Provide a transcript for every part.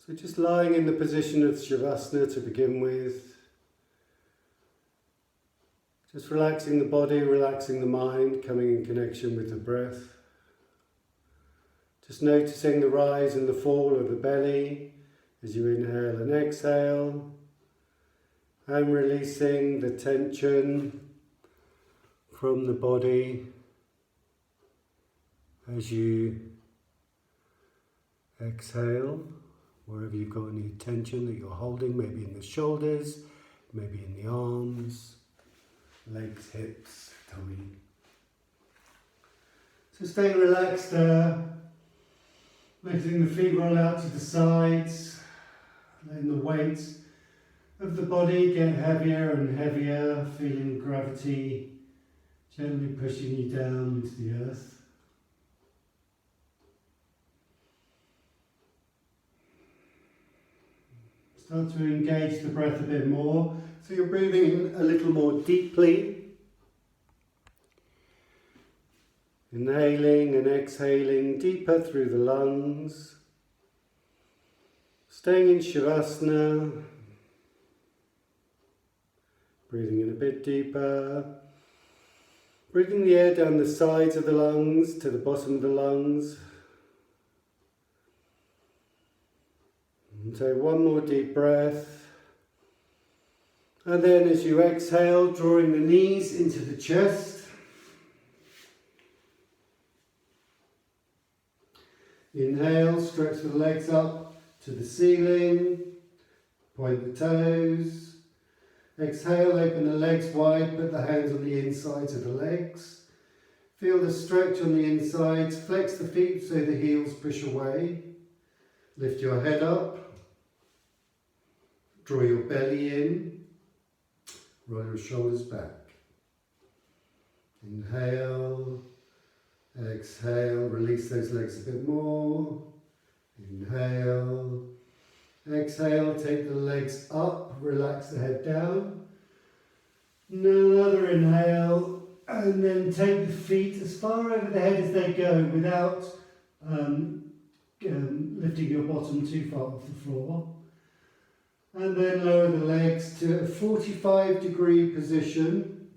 So just lying in the position of Shavasana to begin with. Just relaxing the body, relaxing the mind, coming in connection with the breath. Just noticing the rise and the fall of the belly as you inhale and exhale. And releasing the tension from the body as you exhale. Wherever you've got any tension that you're holding, maybe in the shoulders, maybe in the arms, legs, hips, tummy. So stay relaxed there, letting the feet roll out to the sides, letting the weight of the body get heavier and heavier, feeling gravity gently pushing you down into the earth. Start to engage the breath a bit more. So you're breathing in a little more deeply. Inhaling and exhaling deeper through the lungs. Staying in Shavasana. Breathing in a bit deeper. Breathing the air down the sides of the lungs to the bottom of the lungs. And take one more deep breath. And then as you exhale, drawing the knees into the chest. Inhale, stretch the legs up to the ceiling. Point the toes. Exhale, open the legs wide, put the hands on the insides of the legs. Feel the stretch on the insides. Flex the feet so the heels push away. Lift your head up. Draw your belly in, roll your shoulders back. Inhale, exhale, release those legs a bit more. Inhale, exhale, take the legs up, relax the head down. Another inhale, and then take the feet as far over the head as they go without lifting your bottom too far off the floor. And then lower the legs to a 45-degree position.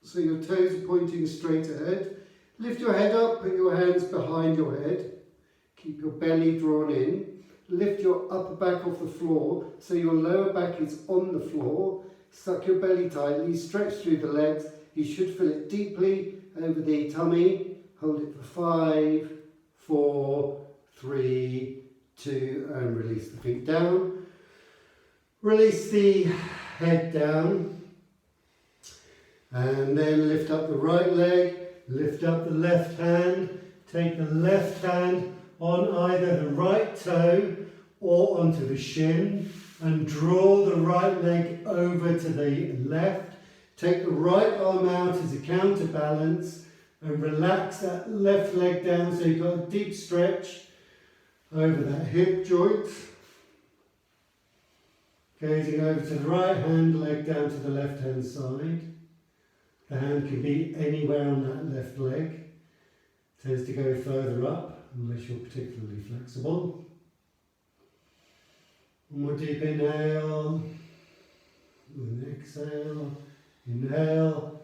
So your toes are pointing straight ahead. Lift your head up, put your hands behind your head. Keep your belly drawn in. Lift your upper back off the floor so your lower back is on the floor. Suck your belly tightly, stretch through the legs. You should feel it deeply over the tummy. Hold it for 5, 4, 3, 2, and release the feet down. Release the head down. And then lift up the right leg, lift up the left hand. Take the left hand on either the right toe or onto the shin and draw the right leg over to the left. Take the right arm out as a counterbalance and relax that left leg down so you've got a deep stretch over that hip joint. Gazing over to the right hand, leg down to the left hand side. The hand can be anywhere on that left leg. It tends to go further up unless you're particularly flexible. One more deep inhale and exhale. Inhale,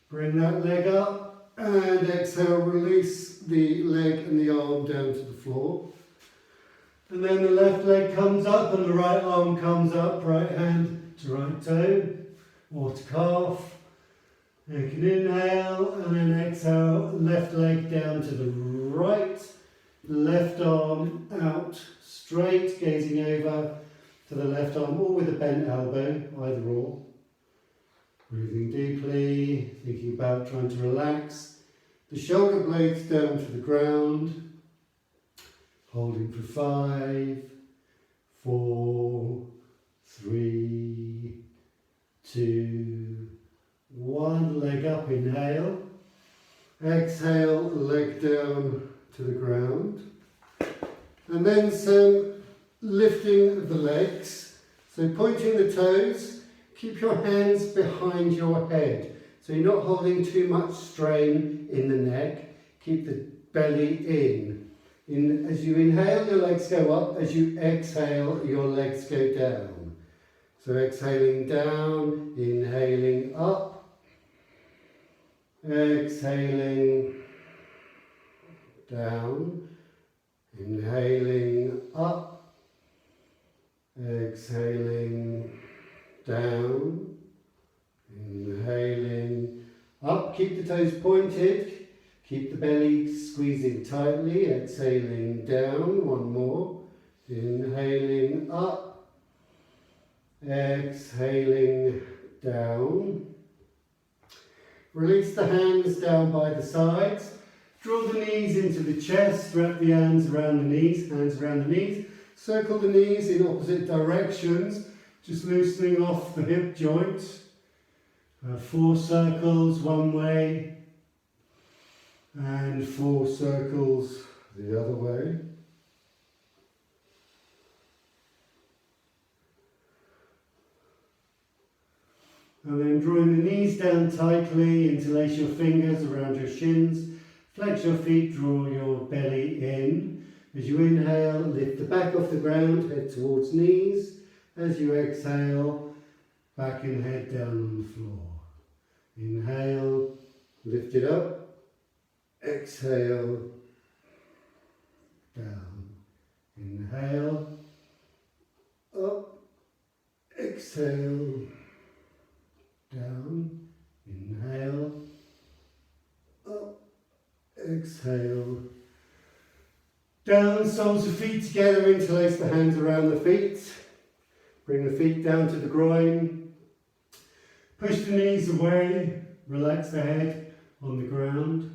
bring that leg up and exhale, release the leg and the arm down to the floor. And then the left leg comes up and the right arm comes up, right hand to right toe or to calf. You can inhale and then exhale, left leg down to the right, left arm out straight, gazing over to the left arm or with a bent elbow, either or. Breathing deeply, thinking about trying to relax the shoulder blades down to the ground. Holding for 5, 4, 3, 2, 1. Leg up, inhale. Exhale, leg down to the ground. And then some lifting of the legs. So pointing the toes, keep your hands behind your head. So you're not holding too much strain in the neck. Keep the belly in. As you inhale, your legs go up. As you exhale, your legs go down. So exhaling down, inhaling up, exhaling down, inhaling up, exhaling down, inhaling up. Keep the toes pointed, keep the belly squeezing tightly, exhaling down, one more, inhaling up, exhaling down. Release the hands down by the sides. Draw the knees into the chest, wrap the hands around the knees, circle the knees in opposite directions, just loosening off the hip joints. 4 circles one way and 4 circles the other way. And then drawing the knees down tightly, interlace your fingers around your shins, flex your feet, draw your belly in. As you inhale, lift the back off the ground, head towards knees. As you exhale, back and head down on the floor. Inhale, lift it up, exhale, down. Inhale, up, exhale, down, inhale, up, exhale, down. Soles of feet together, interlace the hands around the feet, bring the feet down to the groin, push the knees away, relax the head on the ground,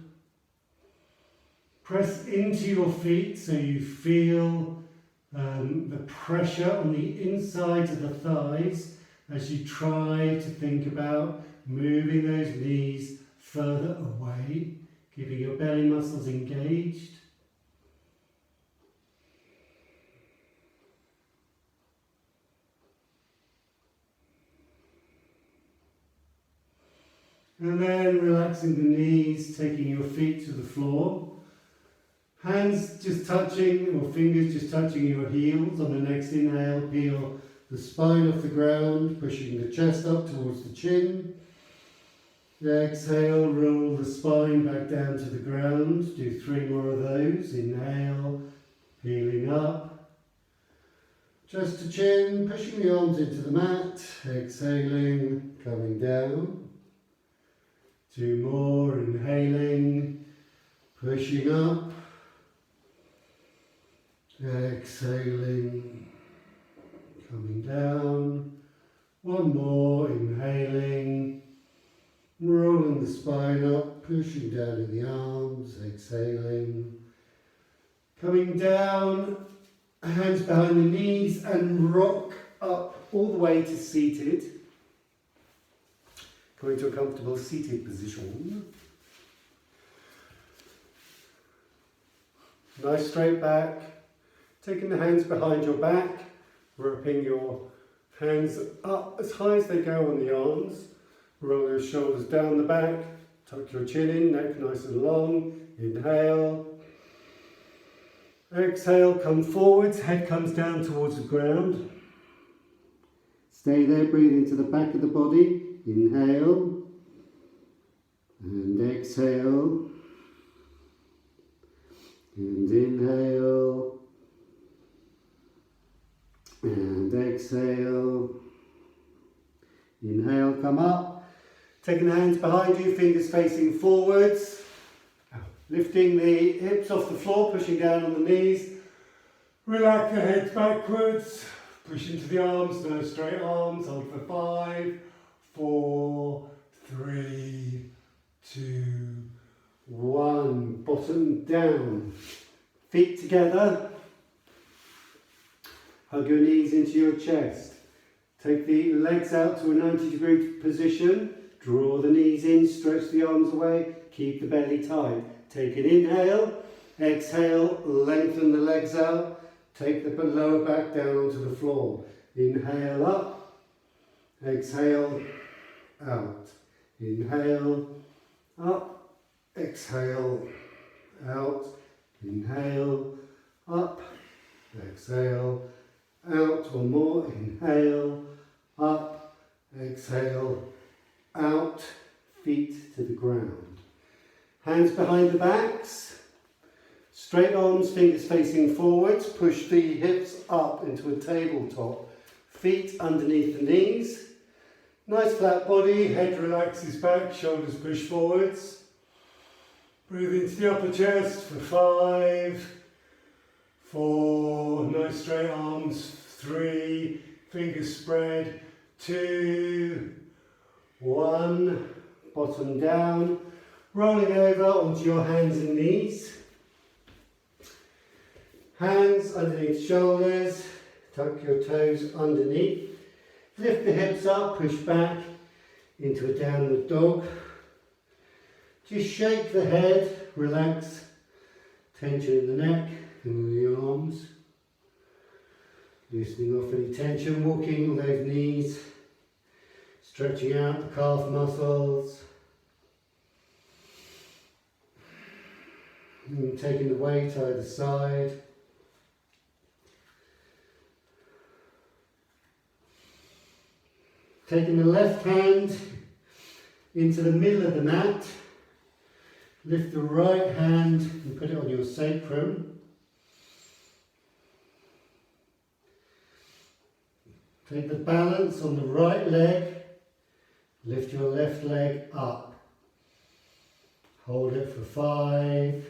press into your feet so you feel the pressure on the insides of the thighs as you try to think about moving those knees further away, keeping your belly muscles engaged. And then relaxing the knees, taking your feet to the floor. Hands just touching, or fingers just touching your heels. On the next inhale, peel the spine off the ground, pushing the chest up towards the chin. Exhale, roll the spine back down to the ground. Do 3 more of those. Inhale, peeling up. Chest to chin, pushing the arms into the mat. Exhaling, coming down. 2 more, inhaling, pushing up. Exhaling, coming down. 1 more, inhaling, rolling the spine up, pushing down in the arms, exhaling, coming down, hands behind the knees and rock up all the way to seated. Coming to a comfortable seated position. Nice straight back. Taking the hands behind your back, wrapping your hands up as high as they go on the arms. Roll your shoulders down the back, tuck your chin in, neck nice and long. Inhale. Exhale, come forwards, head comes down towards the ground. Stay there, breathe into the back of the body. Inhale. And exhale. And inhale. And exhale. Inhale, come up. Taking the hands behind you, fingers facing forwards. Lifting the hips off the floor, pushing down on the knees. Relax the head backwards. Push into the arms, no straight arms. Hold for 5, 4, 3, 2, 1. Bottom down. Feet together. Hug your knees into your chest. Take the legs out to a 90-degree position. Draw the knees in, stretch the arms away, keep the belly tight. Take an inhale, exhale, lengthen the legs out. Take the lower back down onto the floor. Inhale up, exhale out. Inhale up, exhale out. Inhale, up, exhale, out. One more, inhale, up, exhale, out, feet to the ground. Hands behind the backs, straight arms, fingers facing forwards, push the hips up into a tabletop, feet underneath the knees. Nice flat body, head relaxes back, shoulders push forwards. Breathe into the upper chest for 5, 4, nice straight arms, 3, fingers spread, 2, 1, bottom down, rolling over onto your hands and knees. Hands underneath shoulders, tuck your toes underneath, lift the hips up, push back into a downward dog. Just shake the head, relax, tension in the neck and the arms. Loosening off any tension, walking on those knees, stretching out the calf muscles. And taking the weight either side. Taking the left hand into the middle of the mat. Lift the right hand and put it on your sacrum. Take the balance on the right leg. Lift your left leg up. Hold it for 5,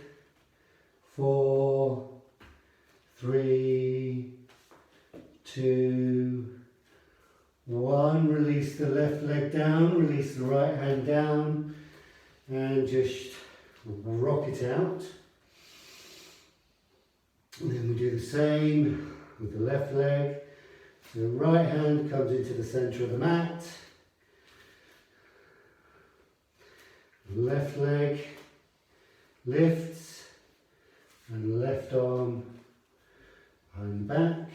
4, 3, 2, 1. Release the left leg down, release the right hand down, and just rock it out. And then we do the same with the left leg. So the right hand comes into the centre of the mat. Left leg lifts and left arm behind the back.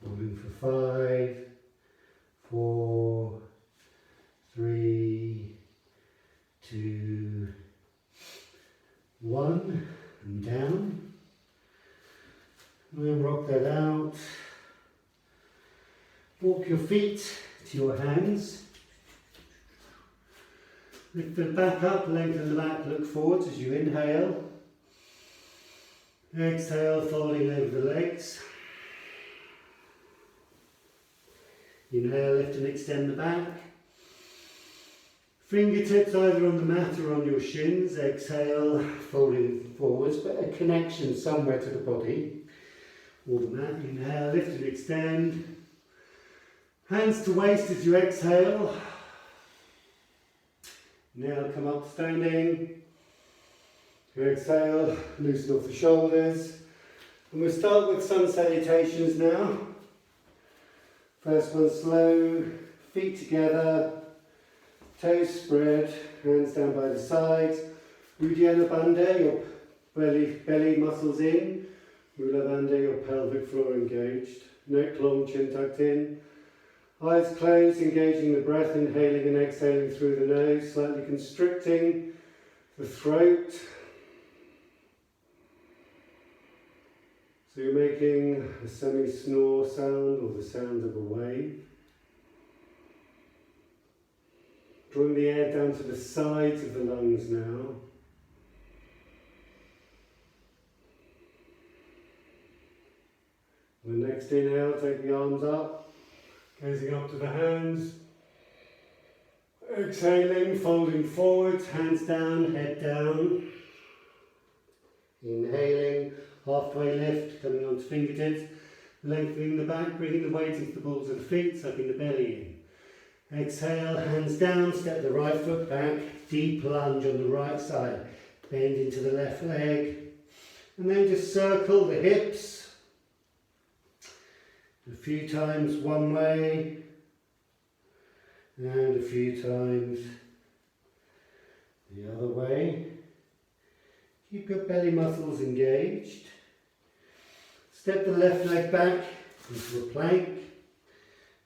Holding for 5, 4, 3, 2, 1, and down. And then rock that out. Walk your feet to your hands. Lift the back up, lengthen the back, look forwards as you inhale. Exhale, folding over the legs. Inhale, lift and extend the back. Fingertips either on the mat or on your shins. Exhale, folding forwards, but a connection somewhere to the body or the mat. Inhale, lift and extend. Hands to waist as you exhale. Now come up standing. Exhale, loosen off the shoulders. And we'll start with sun salutations now. First one slow, feet together, toes spread, hands down by the sides. Uddiyana Bandha, your belly muscles in. Mula Bandha, your pelvic floor engaged. Neck long, chin tucked in. Eyes closed, engaging the breath, inhaling and exhaling through the nose, slightly constricting the throat. So you're making a semi-snore sound or the sound of a wave. Drawing the air down to the sides of the lungs now. On the next inhale, take the arms up. Gazing up to the hands, exhaling, folding forwards, hands down, head down. Inhaling, halfway lift, coming onto fingertips, lengthening the back, bringing the weight into the balls of the feet, sucking the belly in. Exhale, hands down, step the right foot back, deep lunge on the right side, bend into the left leg, and then just circle the hips. A few times one way and a few times the other way. Keep your belly muscles engaged. Step the left leg back into a plank.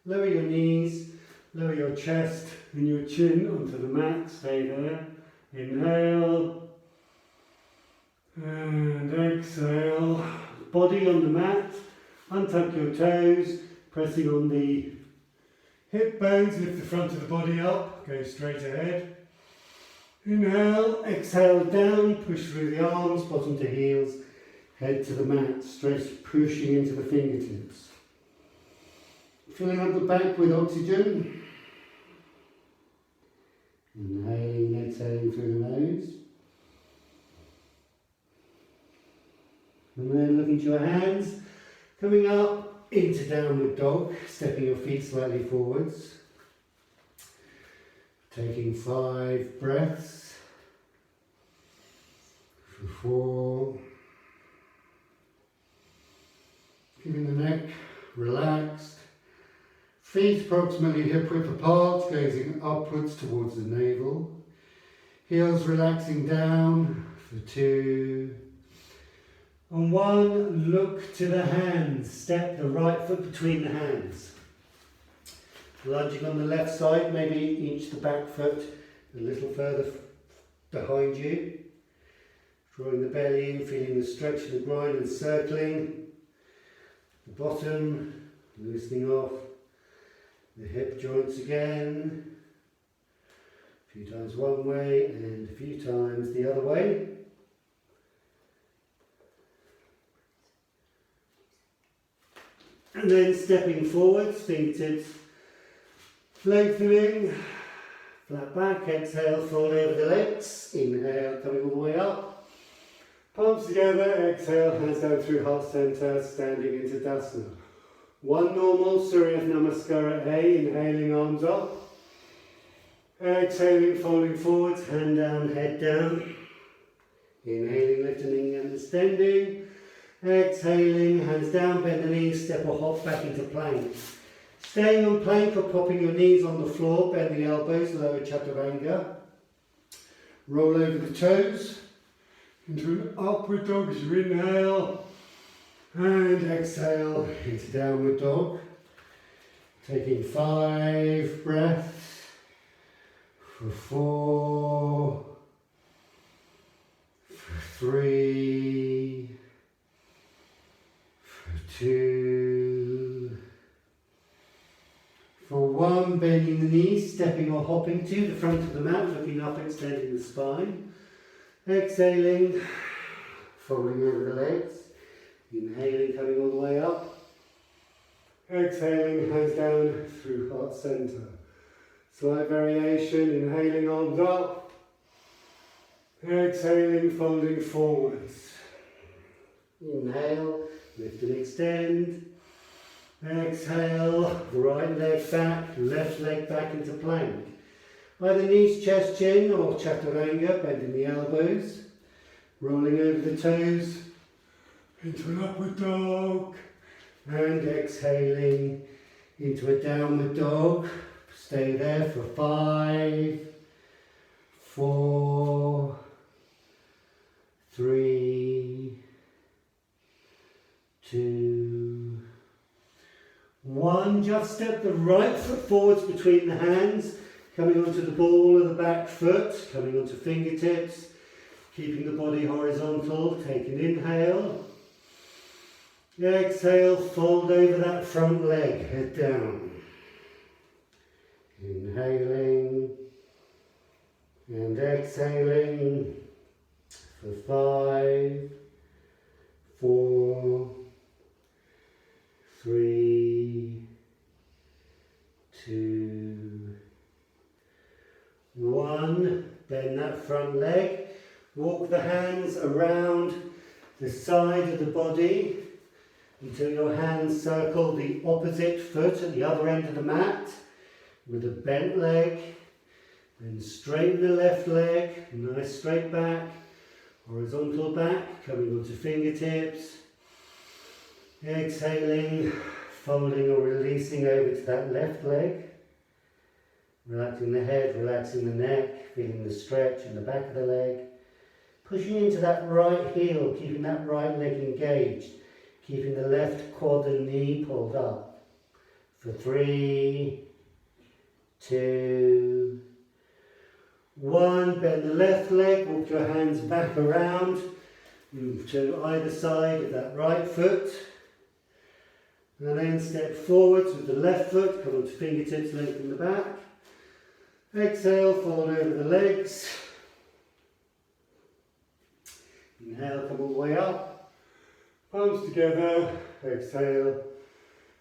Lower your knees, lower your chest and your chin onto the mat. Stay there. Inhale and body on the mat. Untuck your toes, pressing on the hip bones, lift the front of the body up, go straight ahead. Inhale, exhale down, push through the arms, bottom to heels, head to the mat, stretch, pushing into the fingertips. Filling up the back with oxygen. Inhaling and exhaling through the nose. And then looking to your hands, coming up into downward dog, stepping your feet slightly forwards. Taking 5 breaths. For 4. Keeping the neck relaxed. Feet approximately hip width apart, gazing upwards towards the navel. Heels relaxing down for 2. And 1, look to the hands. Step the right foot between the hands. Lunging on the left side, maybe inch the back foot a little further behind you. Drawing the belly in, feeling the stretch in the groin and circling. The bottom, loosening off. The hip joints again. A few times one way and a few times the other way. And then stepping forwards, fingertips lengthening, flat back, exhale, fold over the legs, inhale, coming all the way up, palms together, exhale, hands down through heart center, standing into Tadasana. 1 normal, Surya Namaskara A, inhaling, arms up, exhaling, folding forwards, hand down, head down, inhaling, lifting and extending, exhaling, hands down, bend the knees, step or hop back into plank. Staying on plank or popping your knees on the floor, bend the elbows, lower chaturanga. Roll over the toes into an upward dog as you inhale and exhale into downward dog. Taking 5 breaths for 4, for 3, for 2, for 1, bending the knees, stepping or hopping to the front of the mat, looking up, extending the spine. Exhaling, folding over the legs. Inhaling, coming all the way up. Exhaling, hands down through heart center. Slight variation, inhaling, arms up. Exhaling, folding forwards. Inhale, lift and extend. Exhale, right leg back, left leg back into plank. Either knees, chest, chin or chaturanga, bending the elbows. Rolling over the toes into an upward dog. And exhaling into a downward dog. Stay there for 5, 4, 3, 2, 1. Just step the right foot forwards between the hands, coming onto the ball of the back foot, coming onto fingertips, keeping the body horizontal. Take an inhale. Exhale, fold over that front leg, head down. Inhaling and exhaling for 5, 4, 3, 2, 1. Bend that front leg. Walk the hands around the side of the body until your hands circle the opposite foot at the other end of the mat with a bent leg. Then straighten the left leg, nice straight back, horizontal back, coming onto fingertips. Exhaling, folding or releasing over to that left leg. Relaxing the head, relaxing the neck, feeling the stretch in the back of the leg. Pushing into that right heel, keeping that right leg engaged. Keeping the left quad and knee pulled up. For 3, 2, 1. Bend the left leg, walk your hands back around. to either side of that right foot. And then step forwards with the left foot, come onto fingertips, lengthen the back. Exhale, fold over the legs. Inhale, come all the way up. Palms together, exhale.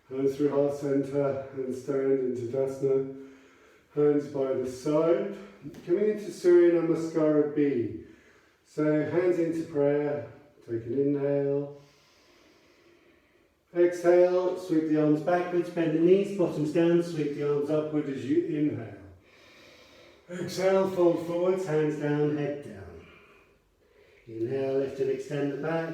Hands through heart center and stand into Tadasana. Hands by the side. Coming into Surya Namaskara B. So hands into prayer. Take an inhale. Exhale, sweep the arms backwards, bend the knees, bottoms down, sweep the arms upward as you inhale. Exhale, fold forwards, hands down, head down. Inhale, lift and extend the back.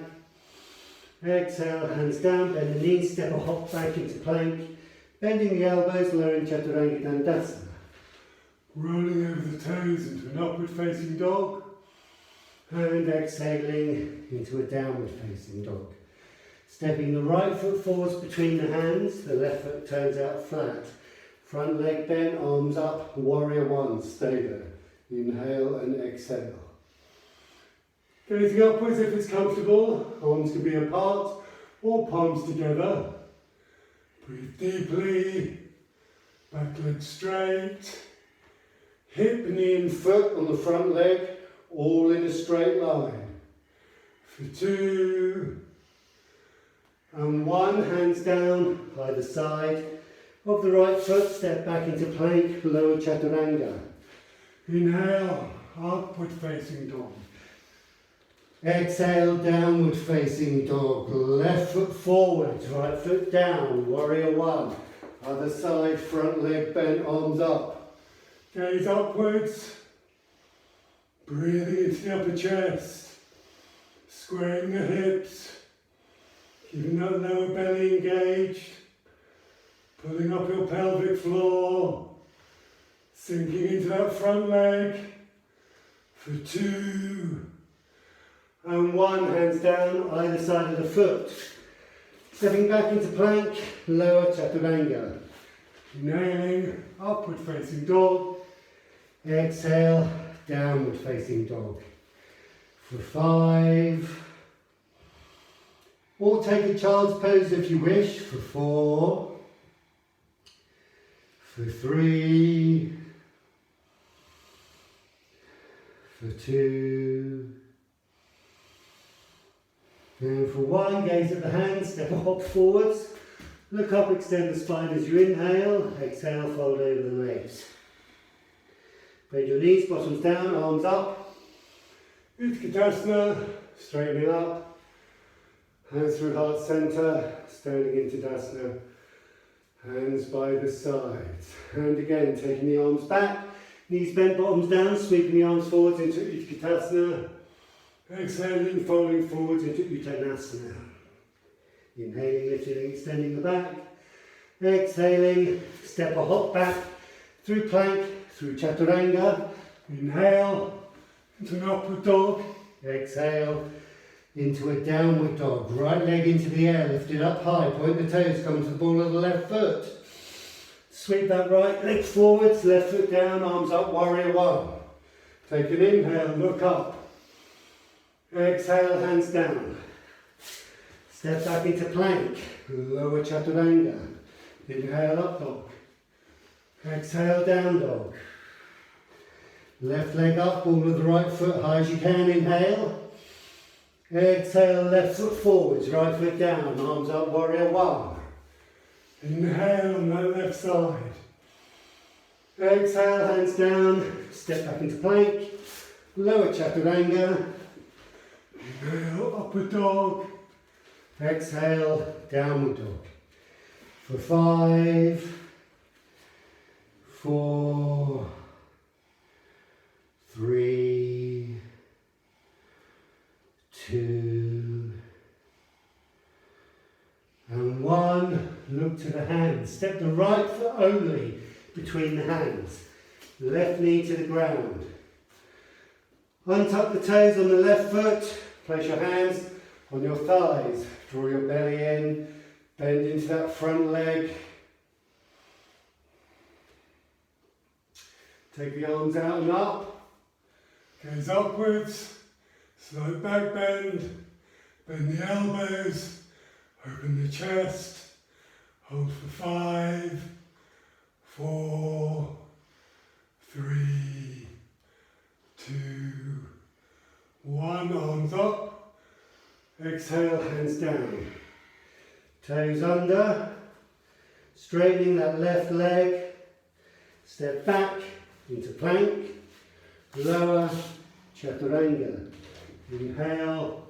Exhale, hands down, bend the knees, step or hop back into plank. Bending the elbows, lowering Chaturanga Dandasana. Rolling over the toes into an upward facing dog. And exhaling into a downward facing dog. Stepping the right foot forwards between the hands, the left foot turns out flat. Front leg bent, arms up, warrior one, stay there. Inhale and exhale. Gazing upwards if it's comfortable, arms can be apart or palms together. Breathe deeply, back leg straight, hip, knee and foot on the front leg, all in a straight line. For 2, and 1, hands down, either side of the right foot, step back into plank, lower Chaturanga. Inhale, upward facing dog. Exhale, downward facing dog. Left foot forwards, right foot down, warrior one. Other side, front leg bent, arms up. Gaze upwards. Breathing into the upper chest. Squaring the hips. Keeping that lower belly engaged. Pulling up your pelvic floor. Sinking into that front leg. For 2. And 1, hands down, either side of the foot. Stepping back into plank, lower Chaturanga. Inhaling, upward facing dog. Exhale, downward facing dog. For 5. Or take a child's pose if you wish. For 4. For 3. For 2. And for 1, gaze at the hands, step or hop forwards. Look up, extend the spine as you inhale. Exhale, fold over the legs. Bend your knees, bottoms down, arms up. Utkatasana, straightening up. Hands through heart center, standing into Tadasana. Hands by the sides. And again, taking the arms back. Knees bent, bottoms down, sweeping the arms forwards into Utkatasana. Exhaling, folding forwards into Uttanasana. Inhaling, lifting and extending the back. Exhaling, step or hop back through plank, through Chaturanga. Inhale into an upward dog. Exhale into a downward dog. Right leg into the air, lift it up high, point the toes, come to the ball of the left foot. Sweep that right leg forwards, left foot down, arms up, warrior one. Take an inhale, look up. Exhale, hands down. Step back into plank, lower Chaturanga. Inhale, up dog. Exhale, down dog. Left leg up, ball of the right foot high as you can, inhale. Exhale, left foot forwards, right foot down, arms up, warrior one. Inhale on that left side. Exhale, hands down, step back into plank, lower Chaturanga. Inhale, upward dog. Exhale, downward dog. For 5, 4, 3, 2, and 1. Look to the hands. Step the right foot only between the hands. Left knee to the ground. Untuck the toes on the left foot. Place your hands on your thighs. Draw your belly in. Bend into that front leg. Take the arms out and up. Gaze upwards. Slow back bend. Bend the elbows, open the chest, hold for 5, 4, 3, 2, 1, arms up. Exhale, hands down. Toes under. Straightening that left leg. Step back into plank. Lower chaturanga. Inhale.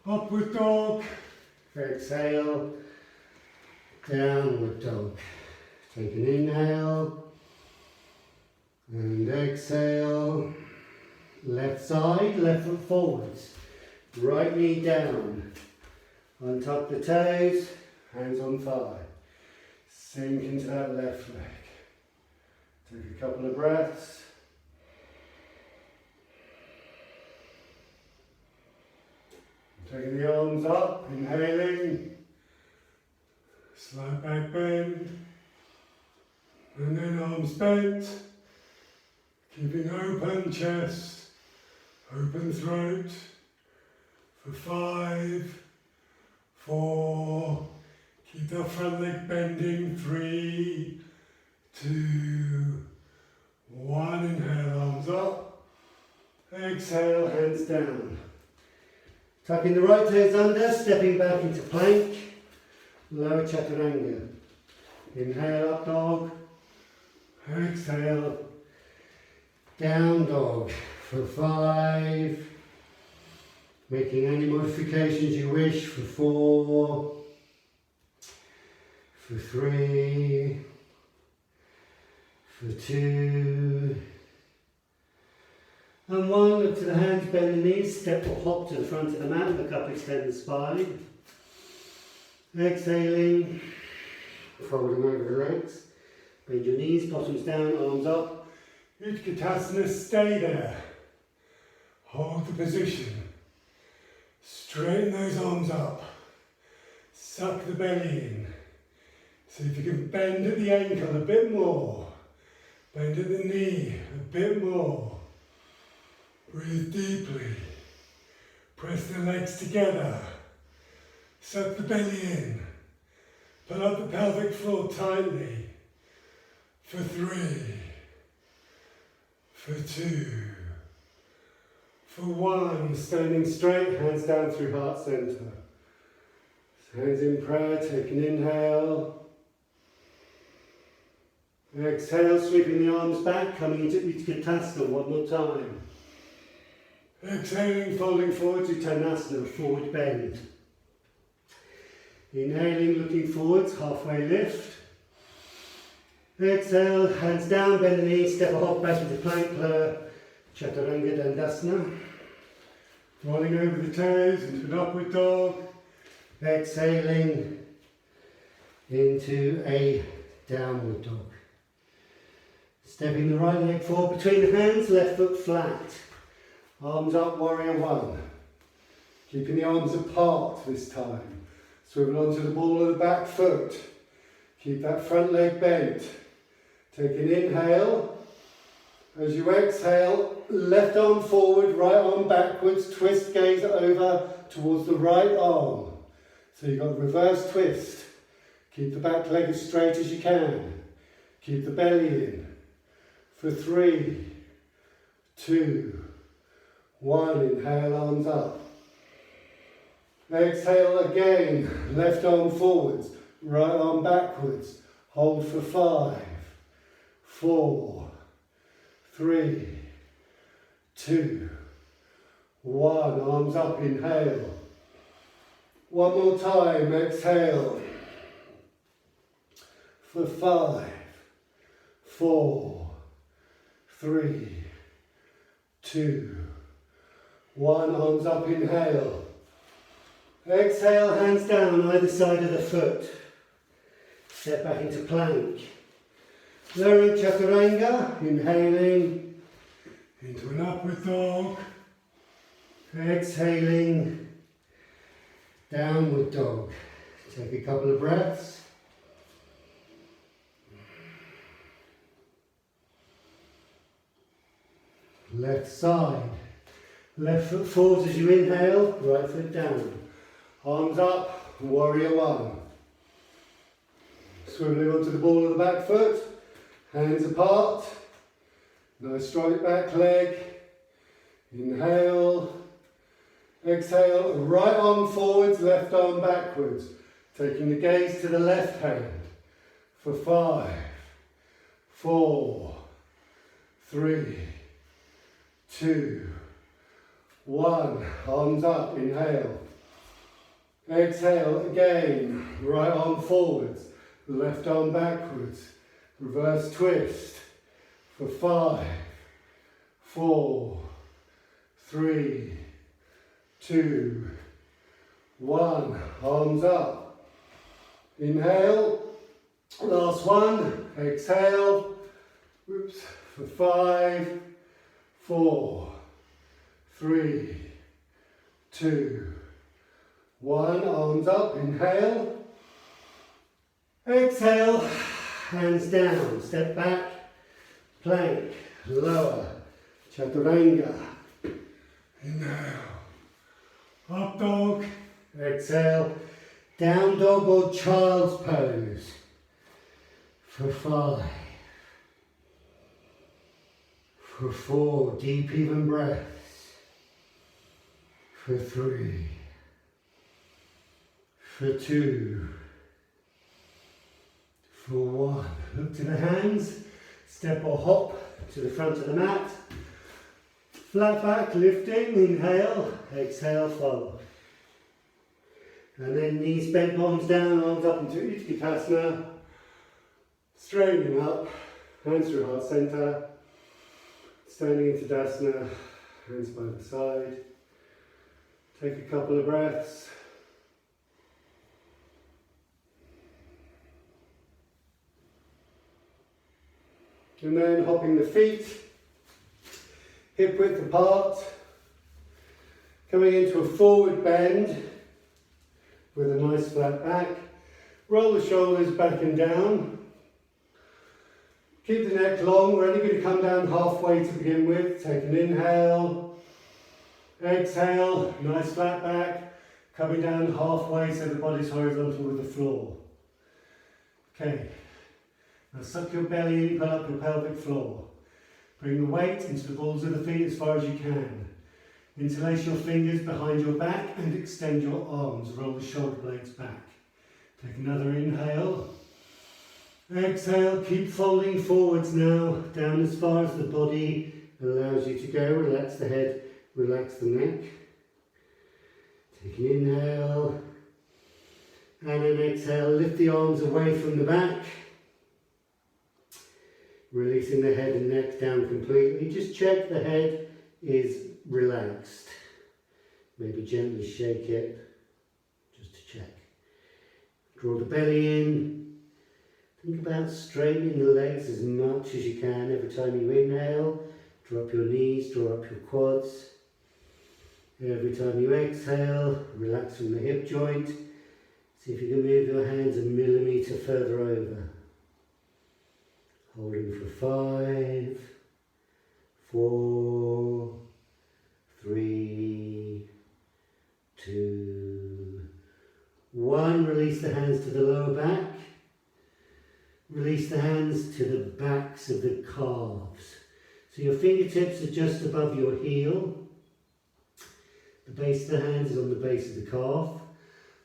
Upward dog. Exhale. Downward dog. Take an inhale. And exhale. Left side, left foot forwards. Right knee down. Untuck the toes. Hands on thigh. Sink into that left leg. Take a couple of breaths. Taking the arms up, inhaling. Slight back bend. And then arms bent. Keeping open chest, open throat. For 5, 4, keep the front leg bending. 3, 2, 1. Inhale, arms up. Exhale, hands down. Tucking the right toes under, stepping back into plank. Lower chaturanga. Inhale, up dog. Exhale, down dog. For 5. Making any modifications you wish. For 4. For 3. For 2. And 1, look to the hands, bend the knees, step or hop to the front of the mat, look up, extend the spine. Exhaling, folding over the legs. Bend your knees, bottoms down, arms up. Utkatasana, stay there. Hold the position. Straighten those arms up. Suck the belly in. See if you can bend at the ankle a bit more. Bend at the knee a bit more. Breathe deeply. Press the legs together. Suck the belly in. Pull up the pelvic floor tightly. For 3. For 2. For 1. Standing straight, hands down through heart center. Hands in prayer, take an inhale. Exhale, sweeping the arms back, coming into Utkatasana one more time. Exhaling, folding forward to Uttanasana, forward bend. Inhaling, looking forwards, halfway lift. Exhale, hands down, bend the knees, step a hop back into plank, lower Chaturanga Dandasana. Rolling over the toes into an upward dog. Exhaling into a downward dog. Stepping the right leg forward between the hands, left foot flat. Arms up, warrior 1. Keeping the arms apart this time. Swivel onto the ball of the back foot. Keep that front leg bent. Take an inhale. As you exhale, left arm forward, right arm backwards. Twist, gaze over towards the right arm. So you've got a reverse twist. Keep the back leg as straight as you can. Keep the belly in. For 3, 2, 1, inhale, arms up. Exhale again, left arm forwards, right arm backwards. Hold for 5, 4, 3, 2, 1, arms up, inhale. One more time, exhale. For 5, 4, 3, 2, 1, arms up, inhale. Exhale, hands down either side of the foot. Step back into plank. Lowering chaturanga, inhaling into an upward dog. Exhaling, downward dog. Take a couple of breaths. Left side. Left foot forwards as you inhale, right foot down. Arms up, warrior one. Swiveling onto the ball of the back foot, hands apart. Nice straight back leg. Inhale, exhale, right arm forwards, left arm backwards. Taking the gaze to the left hand for 5, 4, 3, 2, 1. Arms up, inhale. Exhale again, right arm forwards, left arm backwards. Reverse twist for 5, 4, 3, 2, 1. Arms up. Inhale. Last one. Exhale. Oops. For 5, 4, 3, 2, 1. Arms up. Inhale. Exhale. Hands down. Step back. Plank. Lower. Chaturanga. Inhale. Up dog. Exhale. Down dog or child's pose. For 5. For 4. Deep even breaths. For 3. For 2. For 1. Look to the hands. Step or hop to the front of the mat. Flat back, lifting, inhale, exhale, fold. And then knees bent, palms down, arms up into Utkatasana. Straightening up, hands through heart center. Standing into Tadasana, hands by the side. Take a couple of breaths. And then hopping the feet. Hip width apart, coming into a forward bend with a nice flat back. Roll the shoulders back and down. Keep the neck long. We're only going to come down halfway to begin with. Take an inhale, exhale, nice flat back. Coming down halfway so the body's horizontal with the floor. Okay, now suck your belly in, pull up your pelvic floor. Bring the weight into the balls of the feet as far as you can. Interlace your fingers behind your back and extend your arms. Roll the shoulder blades back. Take another inhale. Exhale, keep folding forwards now, down as far as the body allows you to go. Relax the head, relax the neck. Take an inhale. And an exhale, lift the arms away from the back. Releasing the head and neck down completely. Just check the head is relaxed. Maybe gently shake it, just to check. Draw the belly in. Think about straightening the legs as much as you can. Every time you inhale, drop your knees, draw up your quads. Every time you exhale, relax from the hip joint. See if you can move your hands a millimetre further over. Holding for 5, 4, 3, 2, 1. Release the hands to the lower back. Release the hands to the backs of the calves. So your fingertips are just above your heel. The base of the hands is on the base of the calf.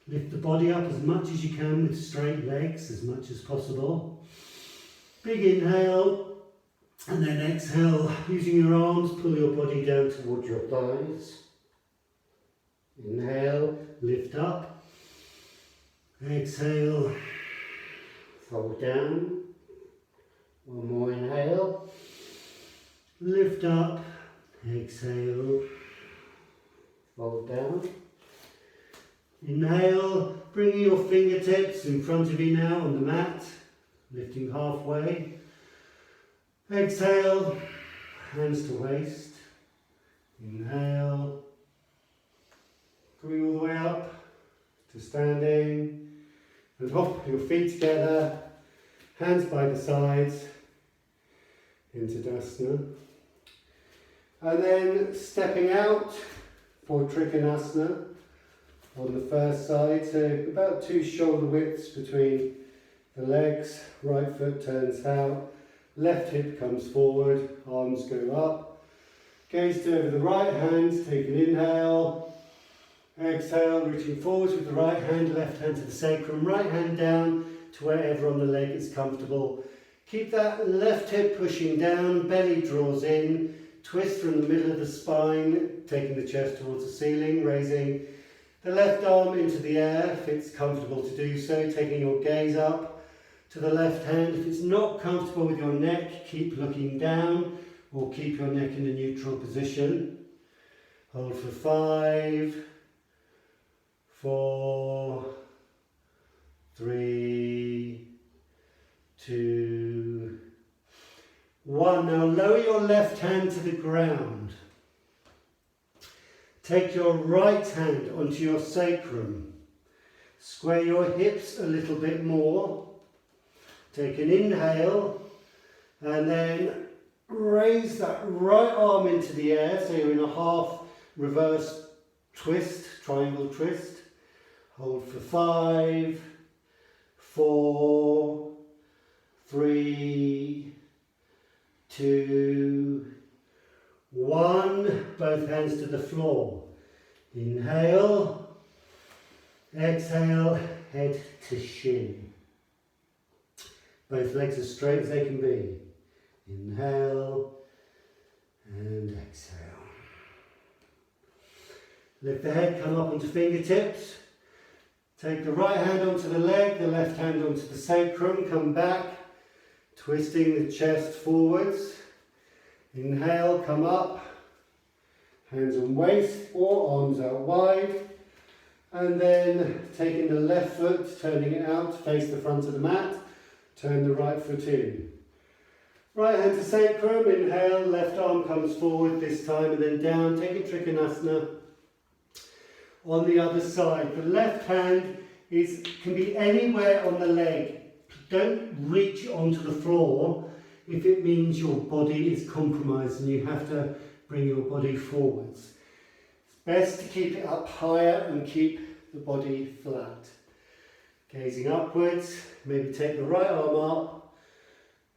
Lift the body up as much as you can with straight legs, as much as possible. Big inhale, and then exhale, using your arms, pull your body down towards your thighs. Inhale, lift up. Exhale, fold down. One more inhale. Lift up, exhale, fold down. Inhale, bringing your fingertips in front of you now on the mat. Lifting halfway. Exhale, hands to waist. Inhale. Coming all the way up to standing. And hop your feet together. Hands by the sides. Into Tadasana. And then stepping out for Trikonasana on the first side, so about 2 shoulder widths between the legs. Right foot turns out, left hip comes forward, arms go up. Gaze over the right hand, take an inhale. Exhale, reaching forwards with the right hand, left hand to the sacrum, right hand down to wherever on the leg is comfortable. Keep that left hip pushing down, belly draws in, twist from the middle of the spine, taking the chest towards the ceiling, raising the left arm into the air if it's comfortable to do so, taking your gaze up to the left hand. If it's not comfortable with your neck, keep looking down or keep your neck in a neutral position. Hold for 5, 4, 3, 2, 1. Now lower your left hand to the ground. Take your right hand onto your sacrum. Square your hips a little bit more. Take an inhale and then raise that right arm into the air, so you're in a half reverse twist, triangle twist. Hold for 5, 4, 3, 2, 1. Both hands to the floor. Inhale, exhale, head to shin. Both legs as straight as they can be. Inhale and exhale. Lift the head, come up onto fingertips. Take the right hand onto the leg, the left hand onto the sacrum. Come back, twisting the chest forwards. Inhale, come up. Hands on waist or arms out wide. And then taking the left foot, turning it out to face the front of the mat. Turn the right foot in. Right hand to sacrum, inhale, left arm comes forward this time and then down, take a Trikonasana. On the other side, the left hand can be anywhere on the leg. Don't reach onto the floor if it means your body is compromised and you have to bring your body forwards. It's best to keep it up higher and keep the body flat. Gazing upwards, maybe take the right arm up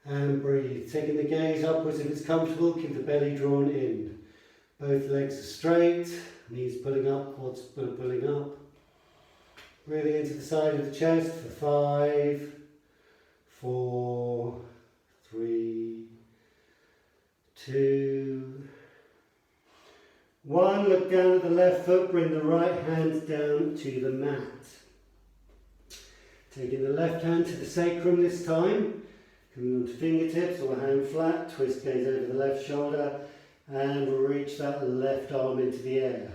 and breathe. Taking the gaze upwards if it's comfortable, keep the belly drawn in. Both legs are straight, knees pulling up, quads pulling up. Breathing into the side of the chest for 5, 4, 3, 2, 1. Look down at the left foot, bring the right hand down to the mat. Taking the left hand to the sacrum this time, coming onto fingertips or hand flat, twist gaze over the left shoulder and reach that left arm into the air.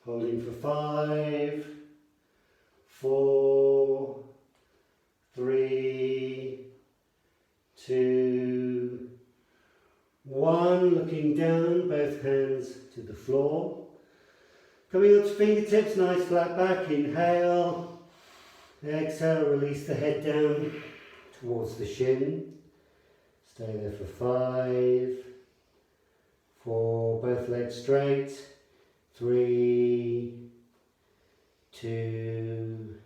Holding for 5, 4, 3, 2, 1. Looking down, both hands to the floor. Coming onto fingertips, nice flat back, inhale. Exhale, release the head down towards the shin. Stay there for 5, 4, both legs straight. 3, 2,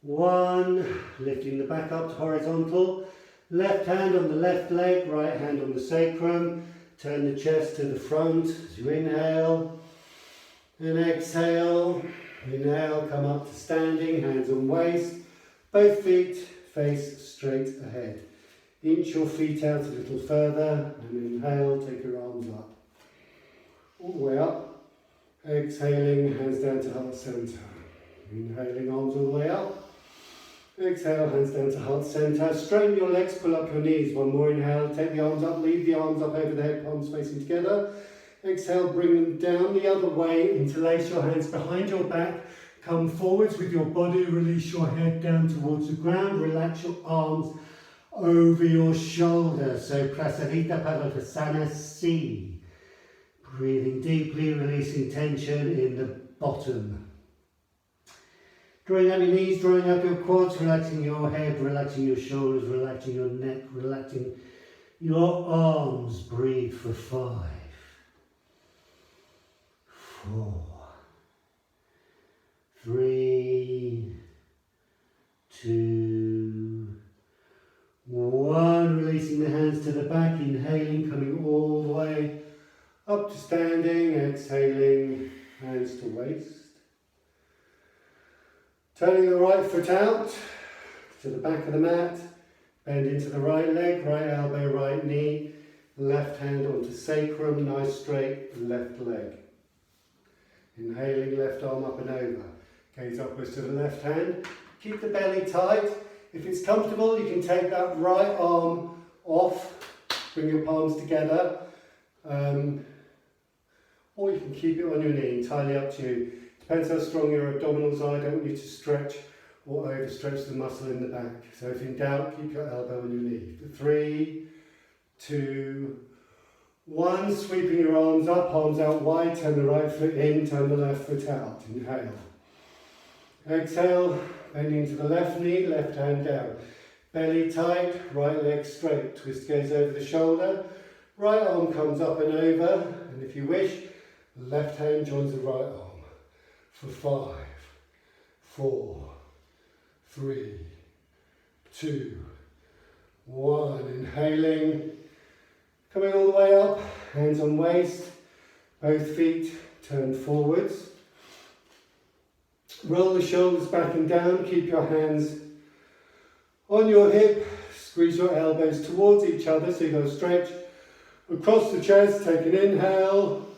1. Lifting the back up to horizontal. Left hand on the left leg, right hand on the sacrum. Turn the chest to the front as you inhale. And exhale. Inhale, come up to standing, hands on waist. Both feet face straight ahead. Inch your feet out a little further and inhale, take your arms up. All the way up. Exhaling, hands down to heart centre. Inhaling, arms all the way up. Exhale, hands down to heart centre. Straighten your legs, pull up your knees. One more inhale, take the arms up, lead the arms up over the head, palms facing together. Exhale, bring them down the other way, interlace your hands behind your back, come forwards with your body, release your head down towards the ground, relax your arms over your shoulders. So Prasarita Padottasana C. Breathing deeply, releasing tension in the bottom. Drawing up your knees, drawing up your quads, relaxing your head, relaxing your shoulders, relaxing your neck, relaxing your arms. Breathe for 5, 4, 3, 2, 1. Releasing the hands to the back, inhaling, coming all the way up to standing, exhaling, hands to waist. Turning the right foot out to the back of the mat, bend into the right leg, right elbow, right knee, left hand onto sacrum, nice straight left leg. Inhaling, left arm up and over. Gaze upwards to the left hand. Keep the belly tight. If it's comfortable, you can take that right arm off, bring your palms together, or you can keep it on your knee, entirely up to you. Depends how strong your abdominals are. I don't want you to stretch or overstretch the muscle in the back. So if in doubt, keep your elbow on your knee. 3, 2, 1. Sweeping your arms up, arms out wide. Turn the right foot in, turn the left foot out. Inhale. Exhale, bending to the left knee, left hand down. Belly tight, right leg straight. Twist goes over the shoulder. Right arm comes up and over. And if you wish, left hand joins the right arm. For 5, 4, 3, 2, 1. Inhaling, coming all the way up, hands on waist, both feet turned forwards. Roll the shoulders back and down, keep your hands on your hip, squeeze your elbows towards each other so you go stretch across the chest. Take an inhale.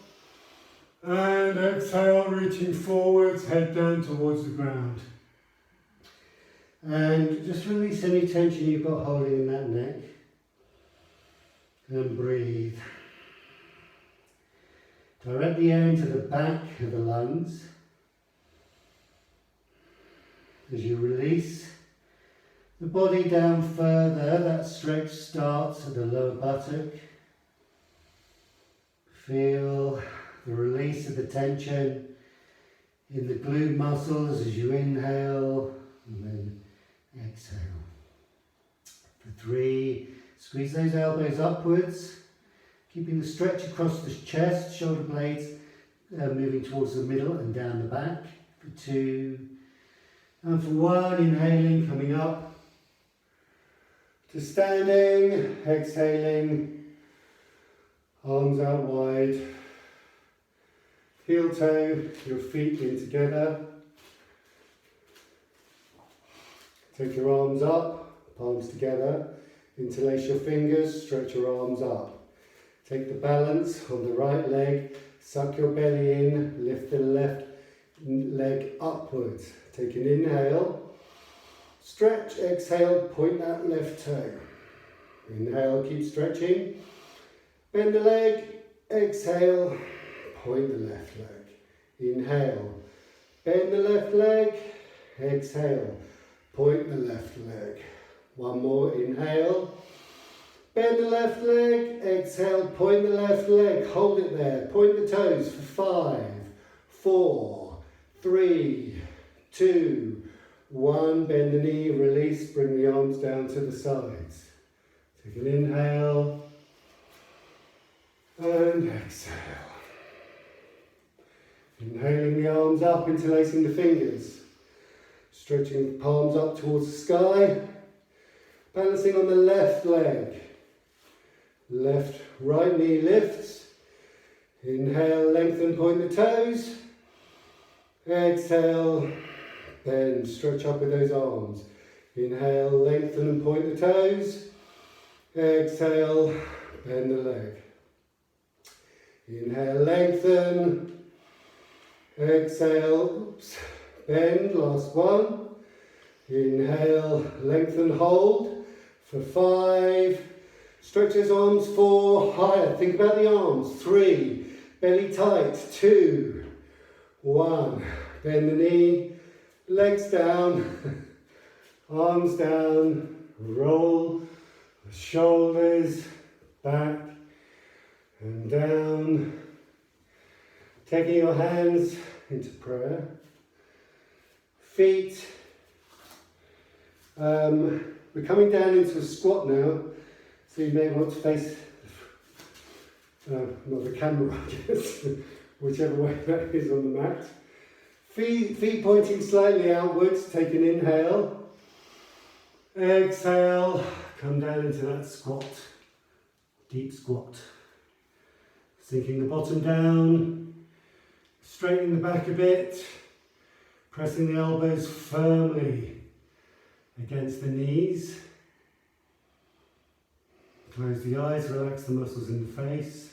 And exhale, reaching forwards, head down towards the ground. And just release any tension you've got holding in that neck. And breathe. Direct the air into the back of the lungs. As you release the body down further, that stretch starts at the lower buttock. Feel the release of the tension in the glute muscles as you inhale and then exhale. For 3, squeeze those elbows upwards, keeping the stretch across the chest, shoulder blades moving towards the middle and down the back. For 2, and for 1, inhaling, coming up to standing, exhaling, arms out wide. Heel toe, your feet in together. Take your arms up, palms together. Interlace your fingers, stretch your arms up. Take the balance on the right leg, suck your belly in, lift the left leg upwards. Take an inhale, stretch, exhale, point that left toe. Inhale, keep stretching. Bend the leg, exhale. Point the left leg. Inhale. Bend the left leg. Exhale. Point the left leg. One more. Inhale. Bend the left leg. Exhale. Point the left leg. Hold it there. Point the toes for 5, 4, 3, 2, 1. Bend the knee. Release. Bring the arms down to the sides. Take an inhale. And exhale. Inhaling the arms up, interlacing the fingers. Stretching the palms up towards the sky. Balancing on the left leg. Right knee lifts. Inhale, lengthen, point the toes. Exhale, bend, stretch up with those arms. Inhale, lengthen and point the toes. Exhale, bend the leg. Inhale, lengthen. Exhale, bend, last one. Inhale, lengthen, hold for 5. Stretch those arms 4, higher. Think about the arms. 3, belly tight. 2, 1. Bend the knee, legs down, arms down. Roll the shoulders back and down. Taking your hands into prayer. Feet. We're coming down into a squat now. So you may want to face, not the camera, just whichever way that is on the mat. Feet pointing slightly outwards, take an inhale. Exhale, come down into that squat, deep squat. Sinking the bottom down, straightening the back a bit, pressing the elbows firmly against the knees. Close the eyes, relax the muscles in the face.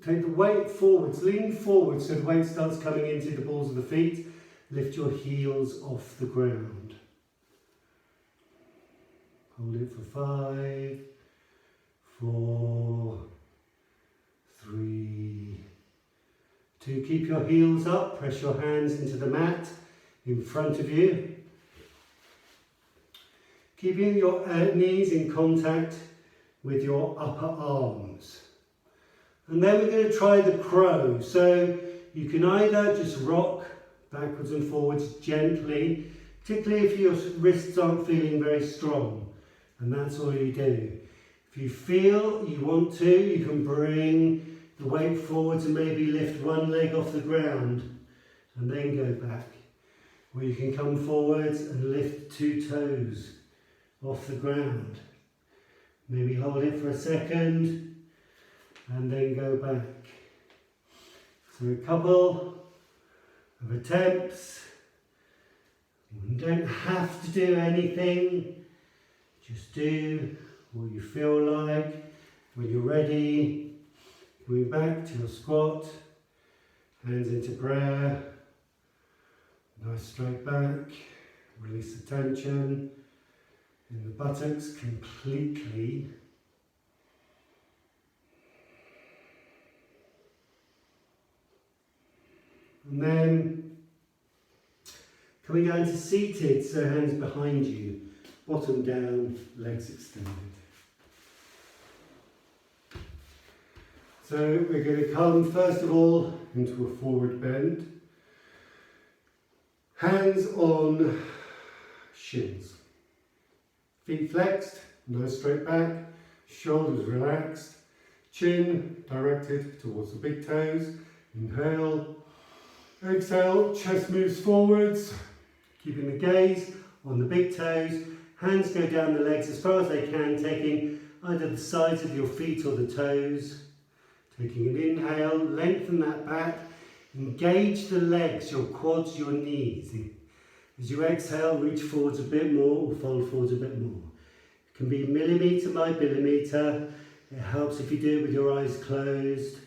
Take the weight forwards, lean forward so the weight starts coming into the balls of the feet. Lift your heels off the ground. Hold it for 5, 4, 3, 2. Keep your heels up, press your hands into the mat in front of you. Keeping your knees in contact with your upper arms. And then we're going to try the crow. So you can either just rock backwards and forwards gently, particularly if your wrists aren't feeling very strong. And that's all you do. If you feel you want to, you can bring the weight forwards and maybe lift one leg off the ground and then go back. Or you can come forwards and lift 2 toes off the ground. Maybe hold it for a second and then go back. So a couple of attempts. You don't have to do anything. Just do what you feel like. When you're ready, coming back to your squat, hands into prayer, nice straight back, release the tension in the buttocks completely. And then coming down to seated, so hands behind you, bottom down, legs extended. So we're going to come first of all into a forward bend. Hands on shins. Feet flexed, nice straight back, shoulders relaxed, chin directed towards the big toes. Inhale. Exhale, chest moves forwards, keeping the gaze on the big toes. Hands go down the legs as far as they can, taking either the sides of your feet or the toes. Taking an inhale, lengthen that back, engage the legs, your quads, your knees. As you exhale, reach forwards a bit more or fold forwards a bit more. It can be millimetre by millimetre. It helps if you do it with your eyes closed.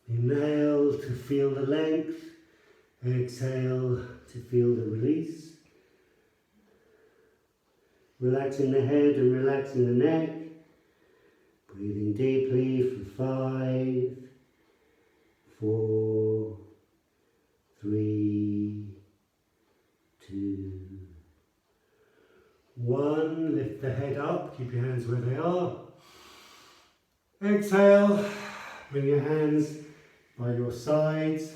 Inhale to feel the length, exhale to feel the release. Relaxing the head and relaxing the neck. Breathing deeply for 5, 4, 3, 2, 1. Lift the head up, keep your hands where they are. Exhale, bring your hands by your sides,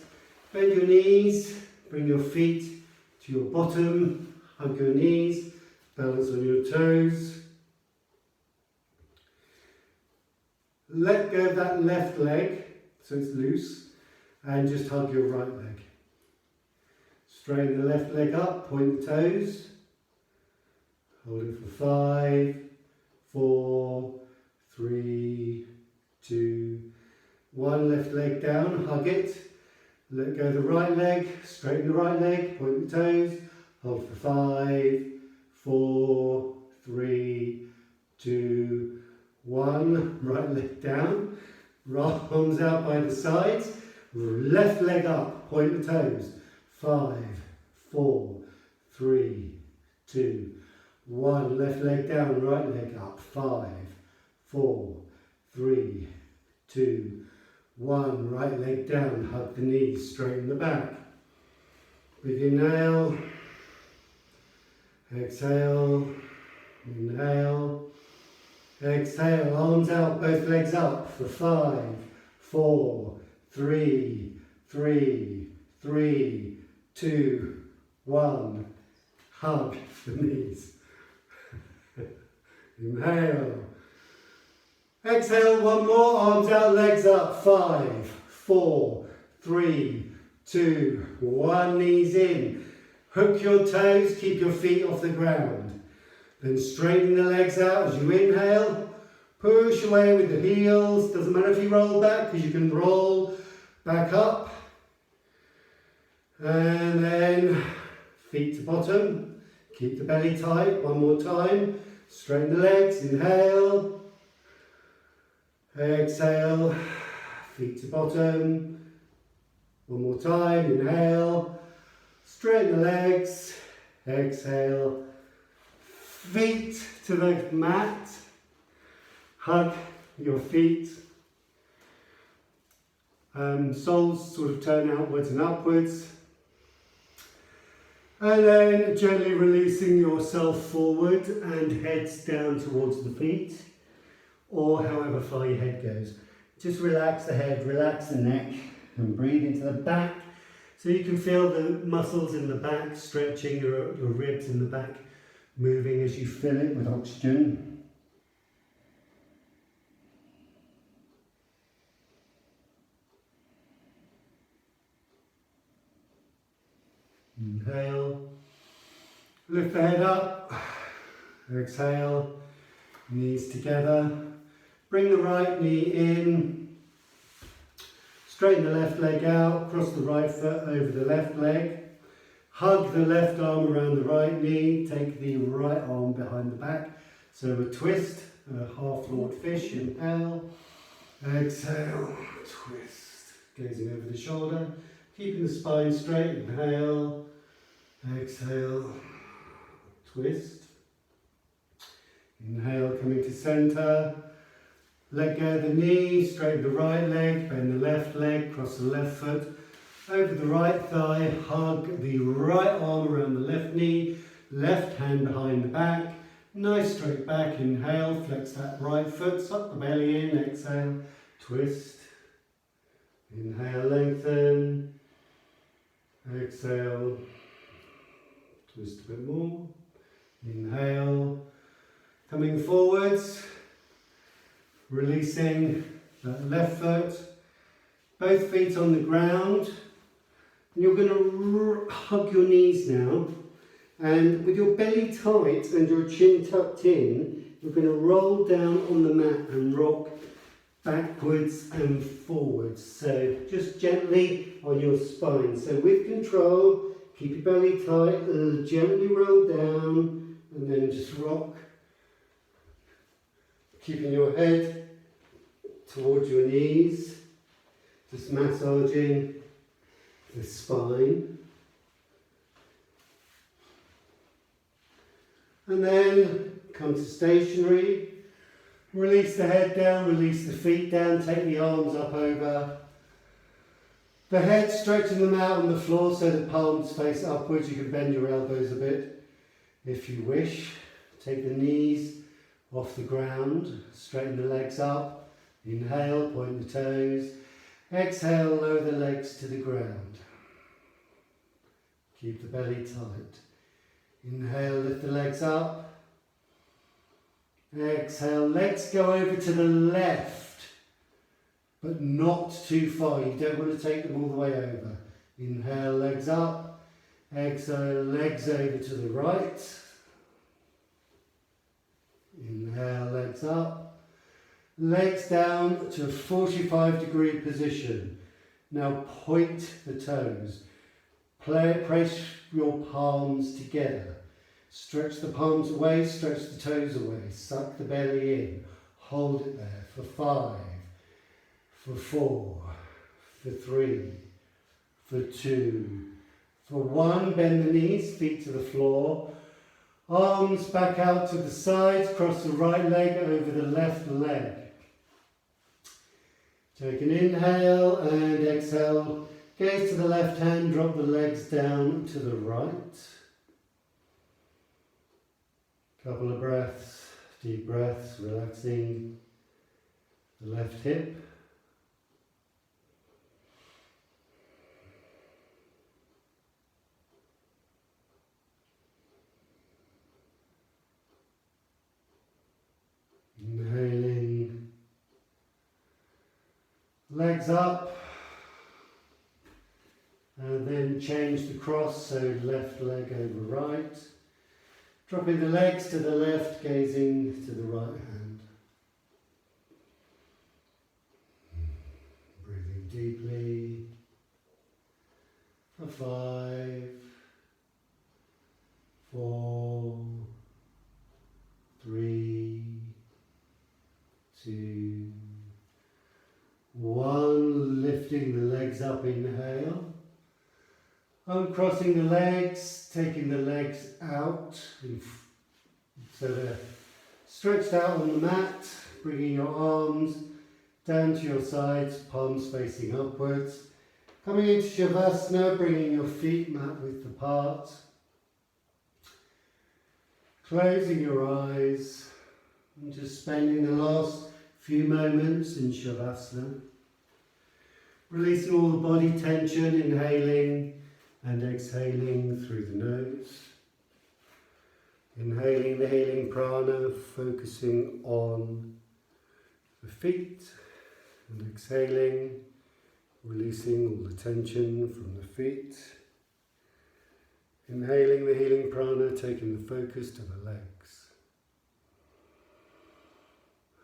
bend your knees, bring your feet to your bottom, hug your knees, balance on your toes. Let go of that left leg so it's loose and just hug your right leg. Straighten the left leg up, point the toes. Hold it for 5, 4, 3, 2, 1. Left leg down, hug it. Let go of the right leg, straighten the right leg, point the toes. Hold for 5, 4, 3, 2, 1. Right leg down. Arms out by the sides. Left leg up, point the toes. 5, 4, 3, 2, 1. Left leg down, right leg up. 5, 4, 3, 2, 1. Right leg down, hug the knees, straighten the back. Big inhale. Exhale. Inhale. Exhale. Arms out, both legs up for 5, 4, 3, 2, 1. hug the knees. Inhale. Exhale, one more, arms out, legs up. 5, 4, 3, 2, 1, knees in. Hook your toes, keep your feet off the ground. Then straighten the legs out as you inhale. Push away with the heels. Doesn't matter if you roll back, because you can roll back up. And then feet to bottom. Keep the belly tight. One more time. Straighten the legs. Inhale. Exhale. Feet to bottom. One more time. Inhale. Straighten the legs. Exhale. Feet to the mat. Hug your feet. Soles sort of turn outwards and upwards. And then gently releasing yourself forward and heads down towards the feet, or however far your head goes. Just relax the head, relax the neck, and breathe into the back. So you can feel the muscles in the back stretching, your ribs in the back moving as you fill it with oxygen. Inhale, lift the head up, exhale, knees together, bring the right knee in, straighten the left leg out, cross the right foot over the left leg, hug the left arm around the right knee, take the right arm behind the back, so a twist, a half-lord fish, inhale, exhale, twist, gazing over the shoulder, keeping the spine straight, inhale, exhale, twist. Inhale, coming to centre. Let go of the knee, straighten the right leg, bend the left leg, cross the left foot over the right thigh, hug the right arm around the left knee, left hand behind the back, nice straight back, inhale, flex that right foot, suck the belly in, exhale, twist. Inhale, lengthen, exhale, twist a bit more, inhale, coming forwards, releasing that left foot, both feet on the ground, and you're going to hug your knees now, and with your belly tight and your chin tucked in, you're going to roll down on the mat and rock backwards and forwards, so just gently on your spine, so with control. Keep your belly tight, gently roll down, and then just rock. Keeping your head towards your knees, just massaging the spine. And then come to stationary. Release the head down, release the feet down, take the arms up over the head, straighten them out on the floor so the palms face upwards. You can bend your elbows a bit if you wish. Take the knees off the ground, straighten the legs up. Inhale, point the toes. Exhale, lower the legs to the ground. Keep the belly tight. Inhale, lift the legs up. Exhale, legs go over to the left, but not too far. You don't want to take them all the way over. Inhale, legs up. Exhale, legs over to the right. Inhale, legs up. Legs down to a 45-degree position. Now point the toes. Press your palms together. Stretch the palms away, stretch the toes away. Suck the belly in. Hold it there for 5, for 4, for 3, for 2, for 1. Bend the knees, feet to the floor. Arms back out to the sides, cross the right leg over the left leg. Take an inhale and exhale. Gaze to the left hand, drop the legs down to the right. Couple of breaths, deep breaths, relaxing the left hip. Legs up. And then change the cross, so left leg over right. Dropping the legs to the left, gazing to the right hand. Breathing deeply for 5, 4, 3, 2, 1. Lifting the legs up, inhale. Uncrossing the legs, taking the legs out, so they're stretched out on the mat, bringing your arms down to your sides, palms facing upwards. Coming into Shavasana, bringing your feet mat width apart. Closing your eyes and just spending the last few moments in Shavasana. Releasing all the body tension, inhaling and exhaling through the nose. Inhaling the healing prana, focusing on the feet, and exhaling, releasing all the tension from the feet. Inhaling the healing prana, taking the focus to the legs.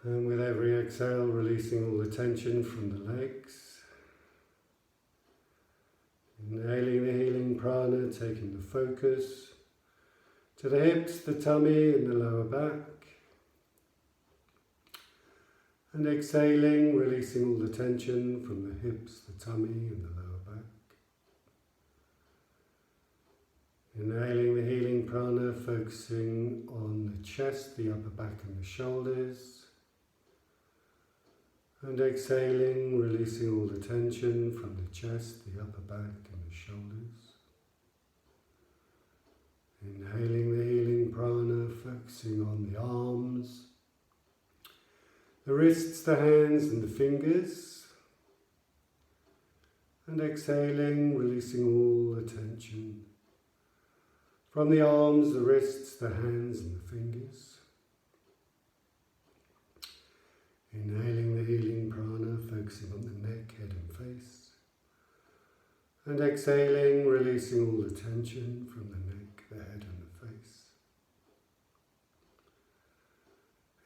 And with every exhale, releasing all the tension from the legs. Inhaling the healing prana, taking the focus to the hips, the tummy and the lower back. And exhaling, releasing all the tension from the hips, the tummy and the lower back. Inhaling the healing prana, focusing on the chest, the upper back and the shoulders. And exhaling, releasing all the tension from the chest, the upper back and the shoulders. Inhaling the healing prana, focusing on the arms, the wrists, the hands and the fingers. And exhaling, releasing all the tension from the arms, the wrists, the hands and the fingers. Inhaling the healing prana, focusing on the neck, head and face. And exhaling, releasing all the tension from the neck, the head and the face.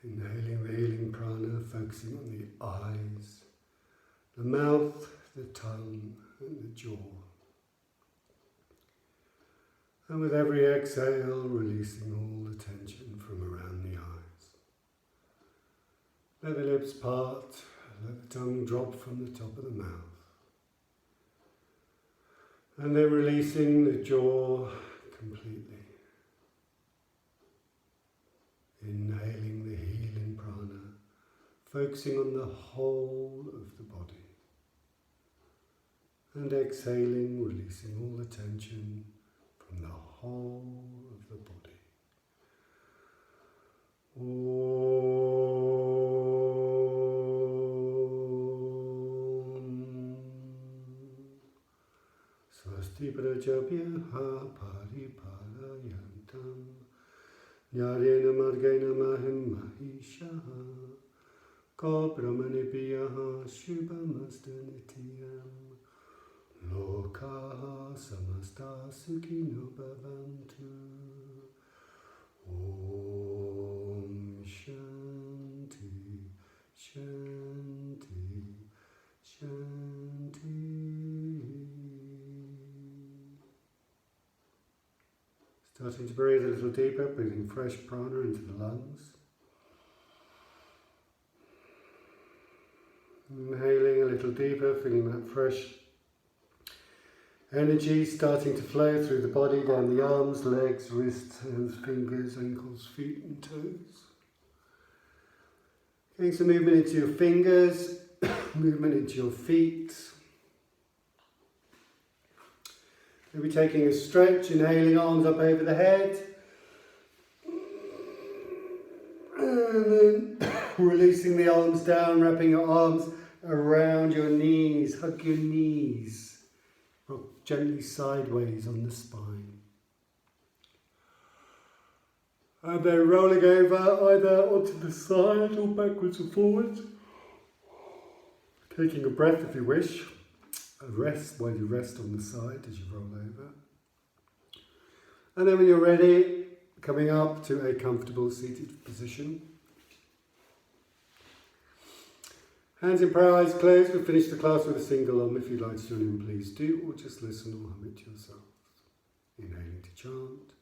Inhaling the healing prana, focusing on the eyes, the mouth, the tongue and the jaw. And with every exhale, releasing all the tension from around the eyes. Let the lips part, let the tongue drop from the top of the mouth. And then releasing the jaw completely. Inhaling the healing prana, focusing on the whole of the body. And exhaling, releasing all the tension from the whole of the body. Swasti prajabhyaha paripalayantam Nyarena margena mahim mahishaha Ko brahmanibhyaha shubhamastanitiyam Lokaha samasta sukhino bhavantu Om Shanti Shanti Shanti. Starting to breathe a little deeper, breathing fresh prana into the lungs. Inhaling a little deeper, feeling that fresh energy starting to flow through the body, down the arms, legs, wrists, hands, fingers, ankles, feet and toes. Getting some movement into your fingers, movement into your feet. Maybe taking a stretch, inhaling, arms up over the head. And then releasing the arms down, wrapping your arms around your knees. Hug your knees. Rock gently sideways on the spine. And then rolling over either onto the side or backwards or forwards. Taking a breath if you wish. A rest while you rest on the side as you roll over. And then when you're ready, coming up to a comfortable seated position. Hands in prayer, eyes closed. We'll finish the class with a single Om. If you'd like to join in, please do, or just listen or hum it to yourself. Inhaling to chant.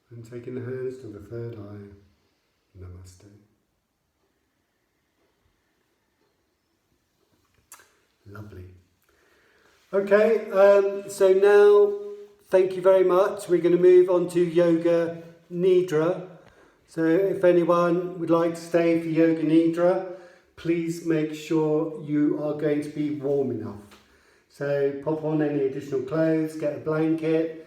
And taking the hands to the third eye. Namaste. Lovely. Okay, so now, thank you very much. We're going to move on to Yoga Nidra. So if anyone would like to stay for Yoga Nidra, please make sure you are going to be warm enough. So pop on any additional clothes, get a blanket,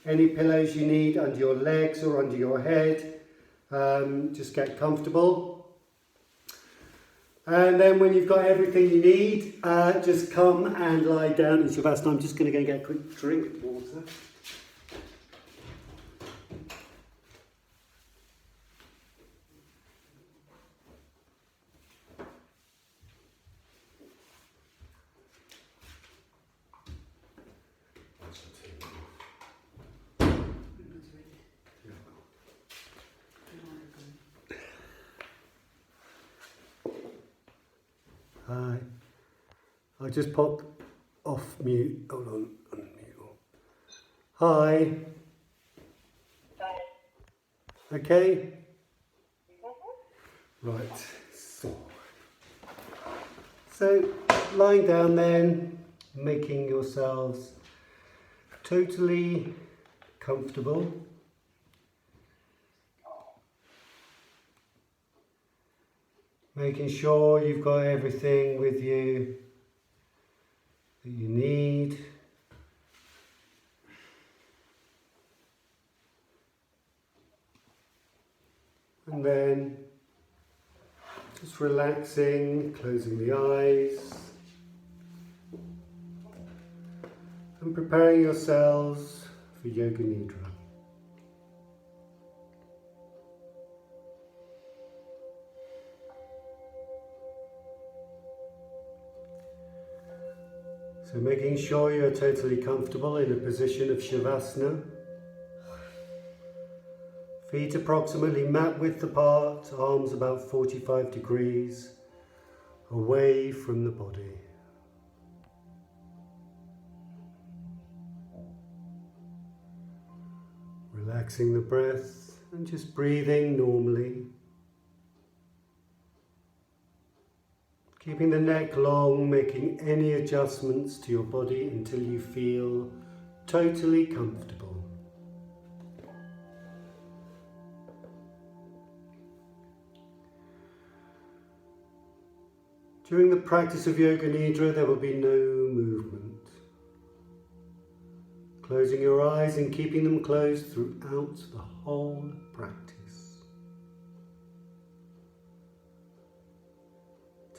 any pillows you need under your legs or under your head. Just get comfortable. And then when you've got everything you need, just come and lie down in Shavasana. I'm just going to go and get a quick drink of water. Hi. I'll just pop off mute. Hold on. Unmute. Hi. Hi. Okay? Right. So, lying down then, making yourselves totally comfortable. Making sure you've got everything with you that you need. And then just relaxing, closing the eyes and preparing yourselves for Yoga Nidra. So making sure you're totally comfortable in a position of Shavasana. Feet approximately mat width apart, arms about 45 degrees away from the body. Relaxing the breath and just breathing normally. Keeping the neck long, making any adjustments to your body until you feel totally comfortable. During the practice of Yoga Nidra, there will be no movement. Closing your eyes and keeping them closed throughout the whole practice.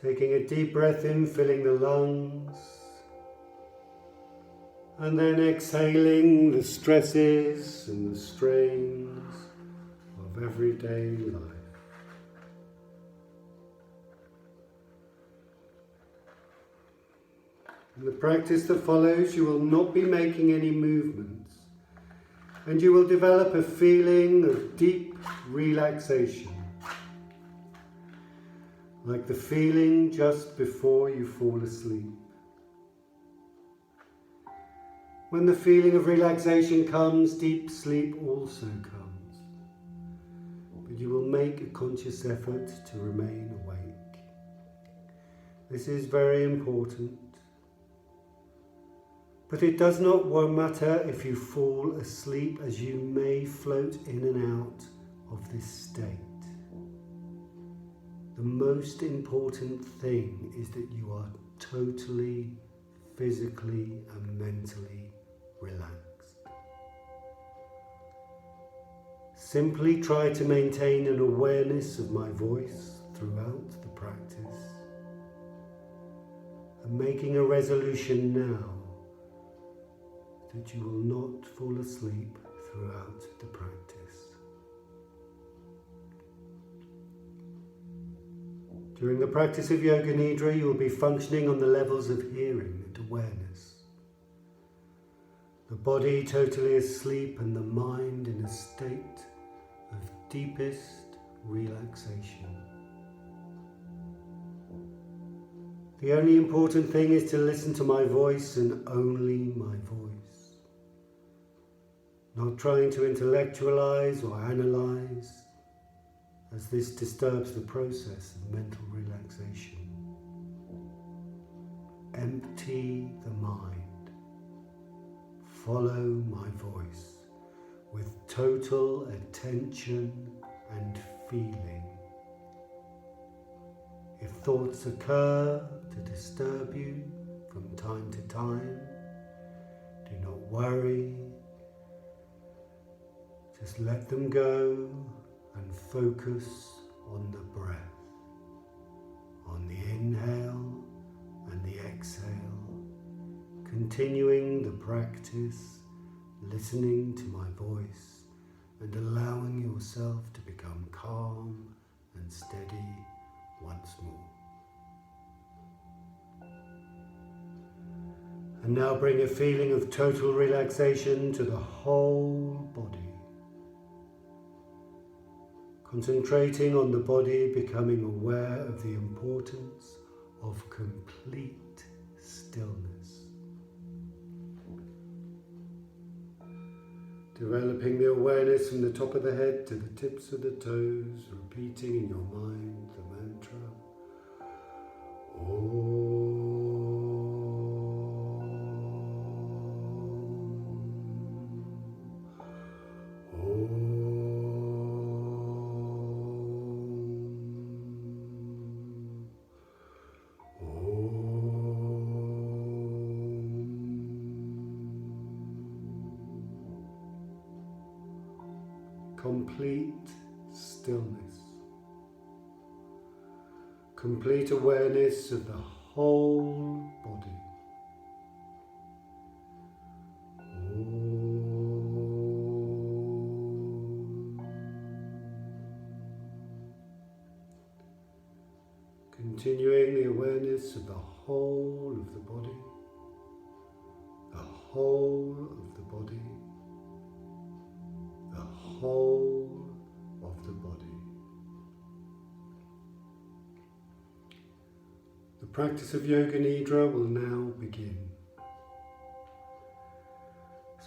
Taking a deep breath in, filling the lungs, and then exhaling the stresses and the strains of everyday life. In the practice that follows, you will not be making any movements, and you will develop a feeling of deep relaxation. Like the feeling just before you fall asleep. When the feeling of relaxation comes, deep sleep also comes. But you will make a conscious effort to remain awake. This is very important. But it does not matter if you fall asleep, as you may float in and out of this state. The most important thing is that you are totally, physically and mentally relaxed. Simply try to maintain an awareness of my voice throughout the practice, and making a resolution now that you will not fall asleep throughout the practice. During the practice of Yoga Nidra, you will be functioning on the levels of hearing and awareness. The body totally asleep and the mind in a state of deepest relaxation. The only important thing is to listen to my voice and only my voice. Not trying to intellectualize or analyze, as this disturbs the process of mental relaxation. Empty the mind. Follow my voice with total attention and feeling. If thoughts occur to disturb you from time to time, do not worry. Just let them go and focus on the breath, on the inhale and the exhale, continuing the practice, listening to my voice and allowing yourself to become calm and steady once more. And now bring a feeling of total relaxation to the whole body. Concentrating on the body, becoming aware of the importance of complete stillness. Developing the awareness from the top of the head to the tips of the toes, repeating in your mind the mantra Om. Complete stillness, complete awareness of the whole body. Continuing the awareness of the whole of the body, the whole of the body, the whole of the body. The practice of Yoga Nidra will now begin.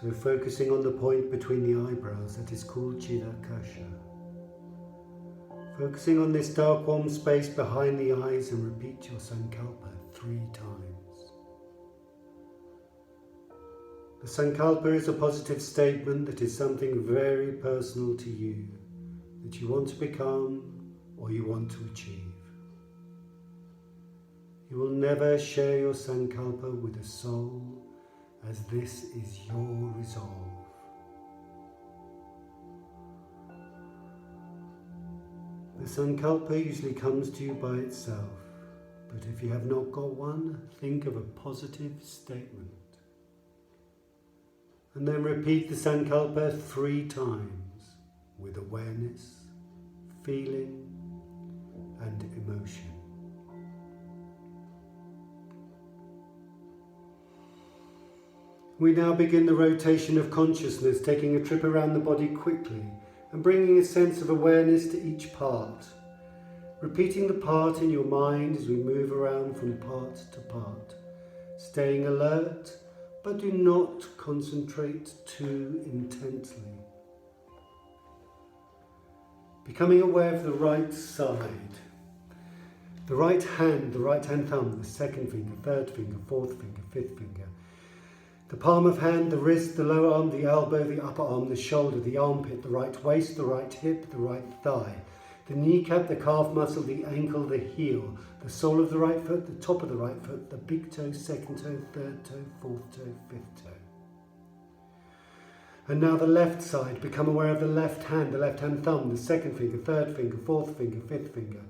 So focusing on the point between the eyebrows that is called Chidakasha. Focusing on this dark warm space behind the eyes and repeat your Sankalpa 3 times. The Sankalpa is a positive statement that is something very personal to you, that you want to become or you want to achieve. You will never share your Sankalpa with a soul, as this is your resolve. The Sankalpa usually comes to you by itself, but if you have not got one, think of a positive statement. And then repeat the Sankalpa 3 times with awareness, feeling and emotion. We now begin the rotation of consciousness, taking a trip around the body quickly and bringing a sense of awareness to each part. Repeating the part in your mind as we move around from part to part. Staying alert, but do not concentrate too intensely. Becoming aware of the right side. The right hand thumb, the second finger, third finger, fourth finger, fifth finger. The palm of hand, the wrist, the lower arm, the elbow, the upper arm, the shoulder, the armpit, the right waist, the right hip, the right thigh, the kneecap, the calf muscle, the ankle, the heel, the sole of the right foot, the top of the right foot, the big toe, second toe, third toe, fourth toe, fifth toe. And now the left side. Become aware of the left hand thumb, the second finger, third finger, fourth finger, fifth finger.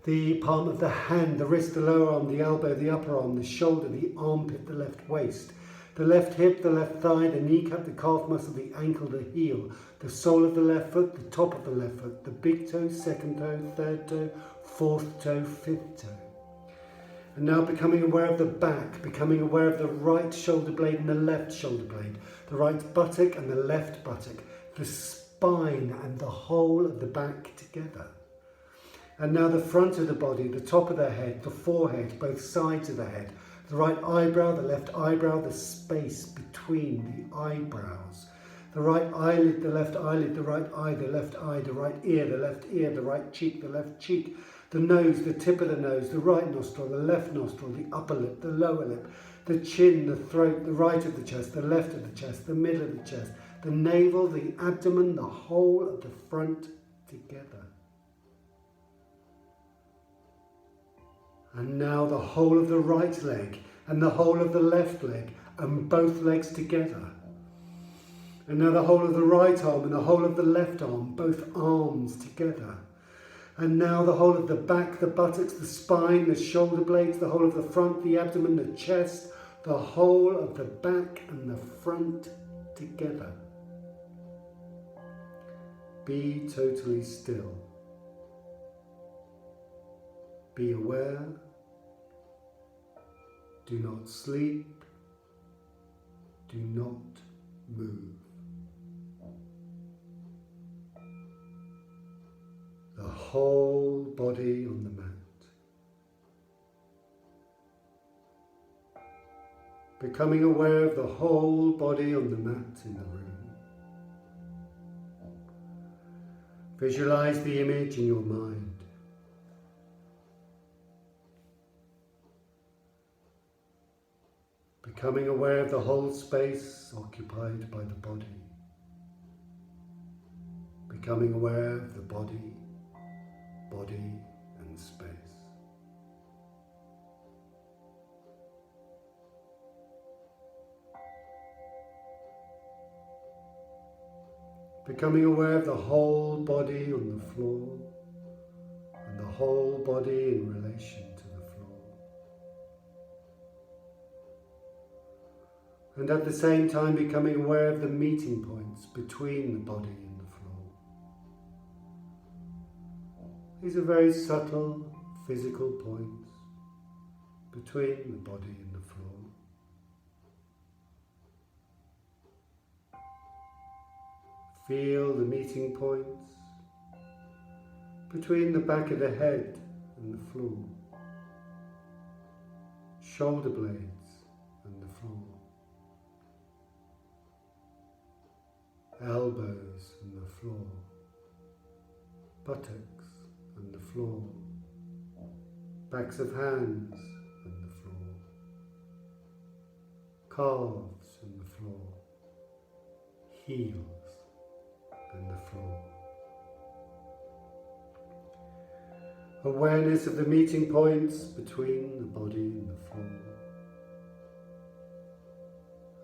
The palm of the hand, the wrist, the lower arm, the elbow, the upper arm, the shoulder, the armpit, the left waist, The left hip, the left thigh, the kneecap, the calf muscle, the ankle, the heel, the sole of the left foot, the top of the left foot, the big toe, second toe, third toe, fourth toe, fifth toe. And now becoming aware of the back, becoming aware of the right shoulder blade and the left shoulder blade, the right buttock and the left buttock, the spine and the whole of the back together. And now the front of the body, the top of the head, the forehead, both sides of the head, the right eyebrow, the left eyebrow, the space between the eyebrows, the right eyelid, the left eyelid, the right eye, the left eye, the right ear, the left ear, the right cheek, the left cheek, the nose, the tip of the nose, the right nostril, the left nostril, the upper lip, the lower lip, the chin, the throat, the right of the chest, the left of the chest, the middle of the chest, the navel, the abdomen, the whole of the front together. And now the whole of the right leg and the whole of the left leg and both legs together. And now the whole of the right arm and the whole of the left arm, both arms together. And now the whole of the back, the buttocks, the spine, the shoulder blades, the whole of the front, the abdomen, the chest, the whole of the back and the front together. Be totally still. Be aware. Do not sleep. Do not move. The whole body on the mat. Becoming aware of the whole body on the mat in the room. Visualize the image in your mind. Becoming aware of the whole space occupied by the body. Becoming aware of the body and space. Becoming aware of the whole body on the floor and the whole body in relation to the floor. And at the same time becoming aware of the meeting points between the body and the floor. These are very subtle physical points between the body and the floor. Feel the meeting points between the back of the head and the floor, shoulder blades and the floor, elbows and the floor, buttocks and the floor, backs of hands and the floor, calves and the floor, heels and the floor. Awareness of the meeting points between the body and the floor.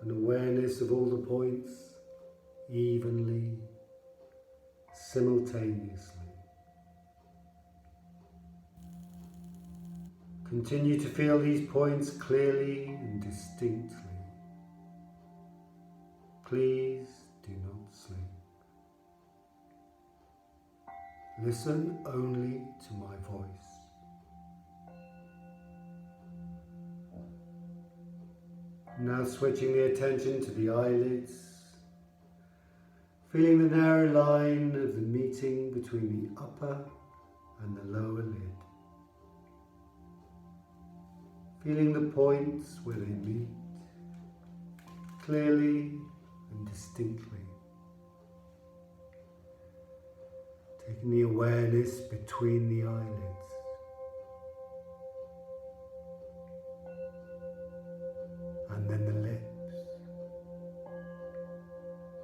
An awareness of all the points evenly, simultaneously. Continue to feel these points clearly and distinctly. Please do not sleep. Listen only to my voice. Now switching the attention to the eyelids, feeling the narrow line of the meeting between the upper and the lower lid. Feeling the points where they meet, clearly and distinctly. Taking the awareness between the eyelids. And then the lips.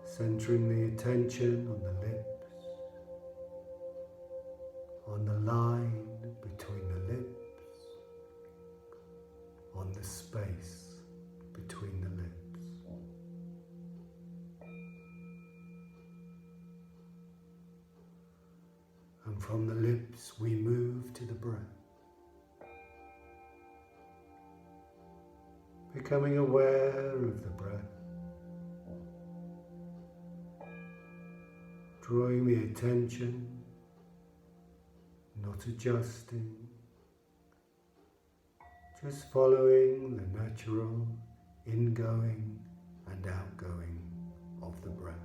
Centering the attention on the lips, on the line between the lips, on the space between the lips. And from the lips we move to the breath. becoming aware of the breath, drawing the attention, not adjusting, just following the natural ingoing and outgoing of the breath.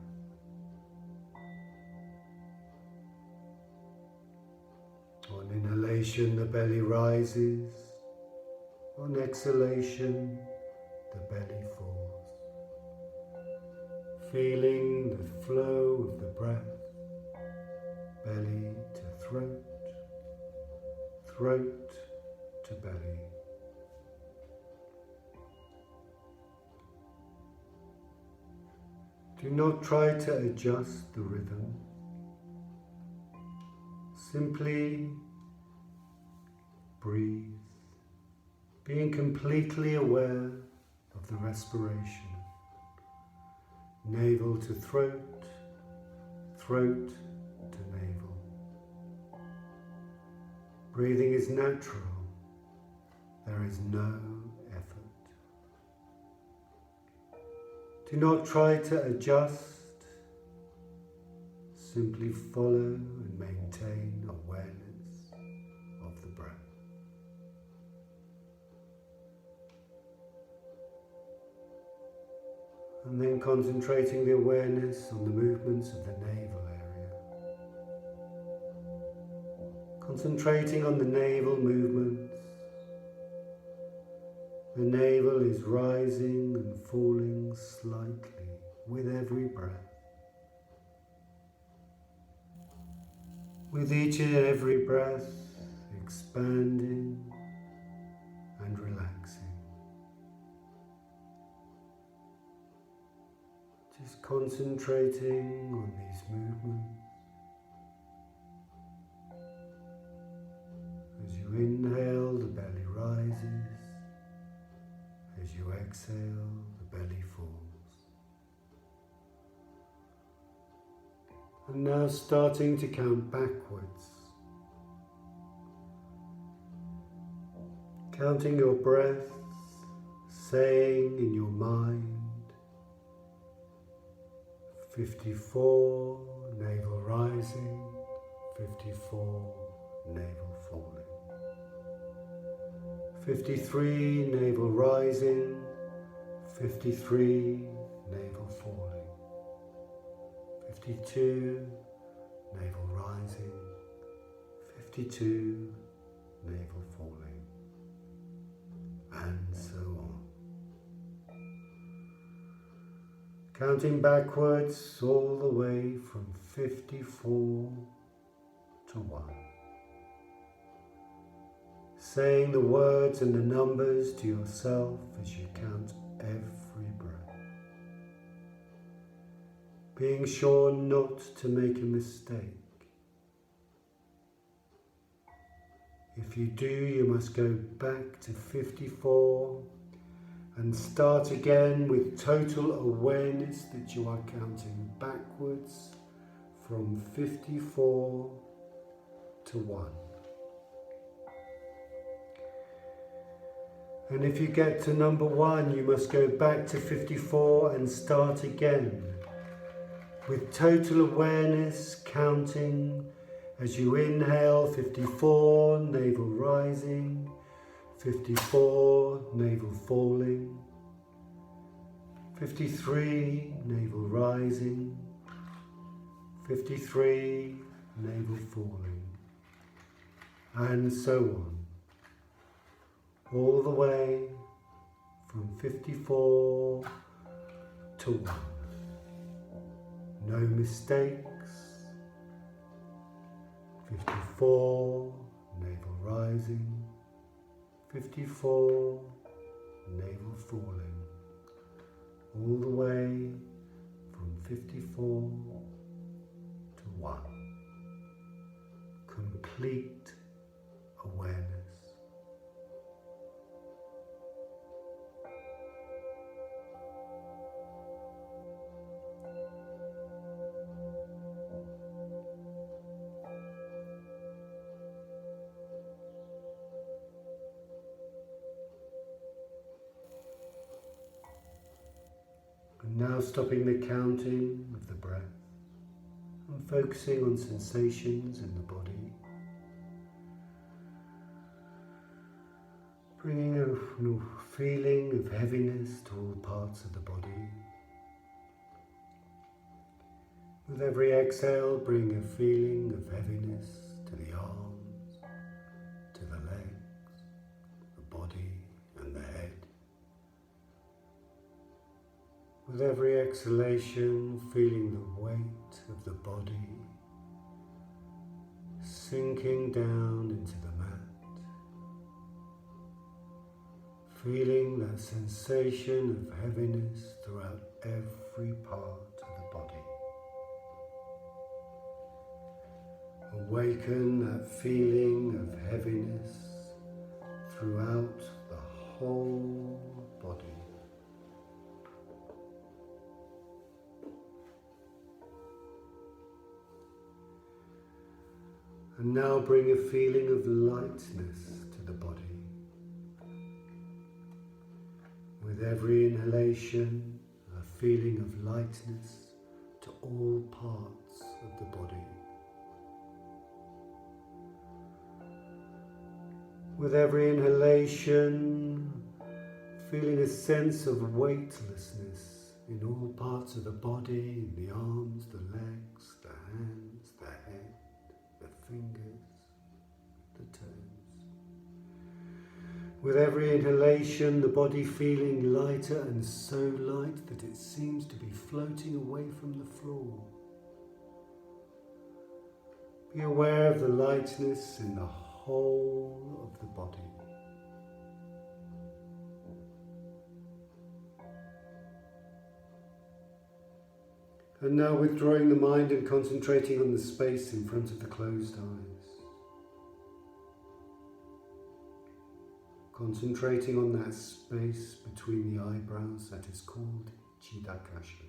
On inhalation, the belly rises. On exhalation, the belly falls. Feeling the flow of the breath, belly to throat, throat to belly. Do not try to adjust the rhythm. Simply breathe, being completely aware of the respiration. Navel to throat, throat to navel. Breathing is natural. There is no effort. Do not try to adjust. Simply follow and maintain awareness of the breath. And then concentrating the awareness on the movements of the navel area. Concentrating on the navel movements. The navel is rising and falling slightly with every breath. With each and every breath, expanding and relaxing. Just concentrating on these movements. As you inhale, the belly rises. As you exhale, the belly falls. And now starting to count backwards. Counting your breaths, saying in your mind, 54, navel rising, 54, navel falling. 53, navel rising, 53, navel falling. 52, navel rising, 52, navel falling, and so on. Counting backwards all the way from 54 to 1. Saying the words and the numbers to yourself as you count every breath. Being sure not to make a mistake. If you do, you must go back to 54 and start again with total awareness that you are counting backwards from 54 to 1. And if you get to number 1, you must go back to 54 and start again with total awareness, counting as you inhale, 54, navel rising, 54, navel falling, 53, navel rising, 53, navel falling, and so on, all the way from 54 to 1. No mistakes. 54, navel rising, 54, navel falling, all the way from 54 to 1. Complete awareness. Now stopping the counting of the breath and focusing on sensations in the body. Bringing a feeling of heaviness to all parts of the body. With every exhale, bring a feeling of heaviness to the arms, to the legs, the body and the head. With every exhalation, feeling the weight of the body sinking down into the mat. Feeling that sensation of heaviness throughout every part of the body. Awaken that feeling of heaviness throughout the whole body. And now bring a feeling of lightness to the body. With every inhalation, a feeling of lightness to all parts of the body. With every inhalation, feeling a sense of weightlessness in all parts of the body, in the arms, the legs, the hands, the head, the fingers, the toes. With every inhalation, the body feeling lighter and so light that it seems to be floating away from the floor. Be aware of the lightness in the whole of the body. And now withdrawing the mind and concentrating on the space in front of the closed eyes. Concentrating on that space between the eyebrows that is called Chidakasha.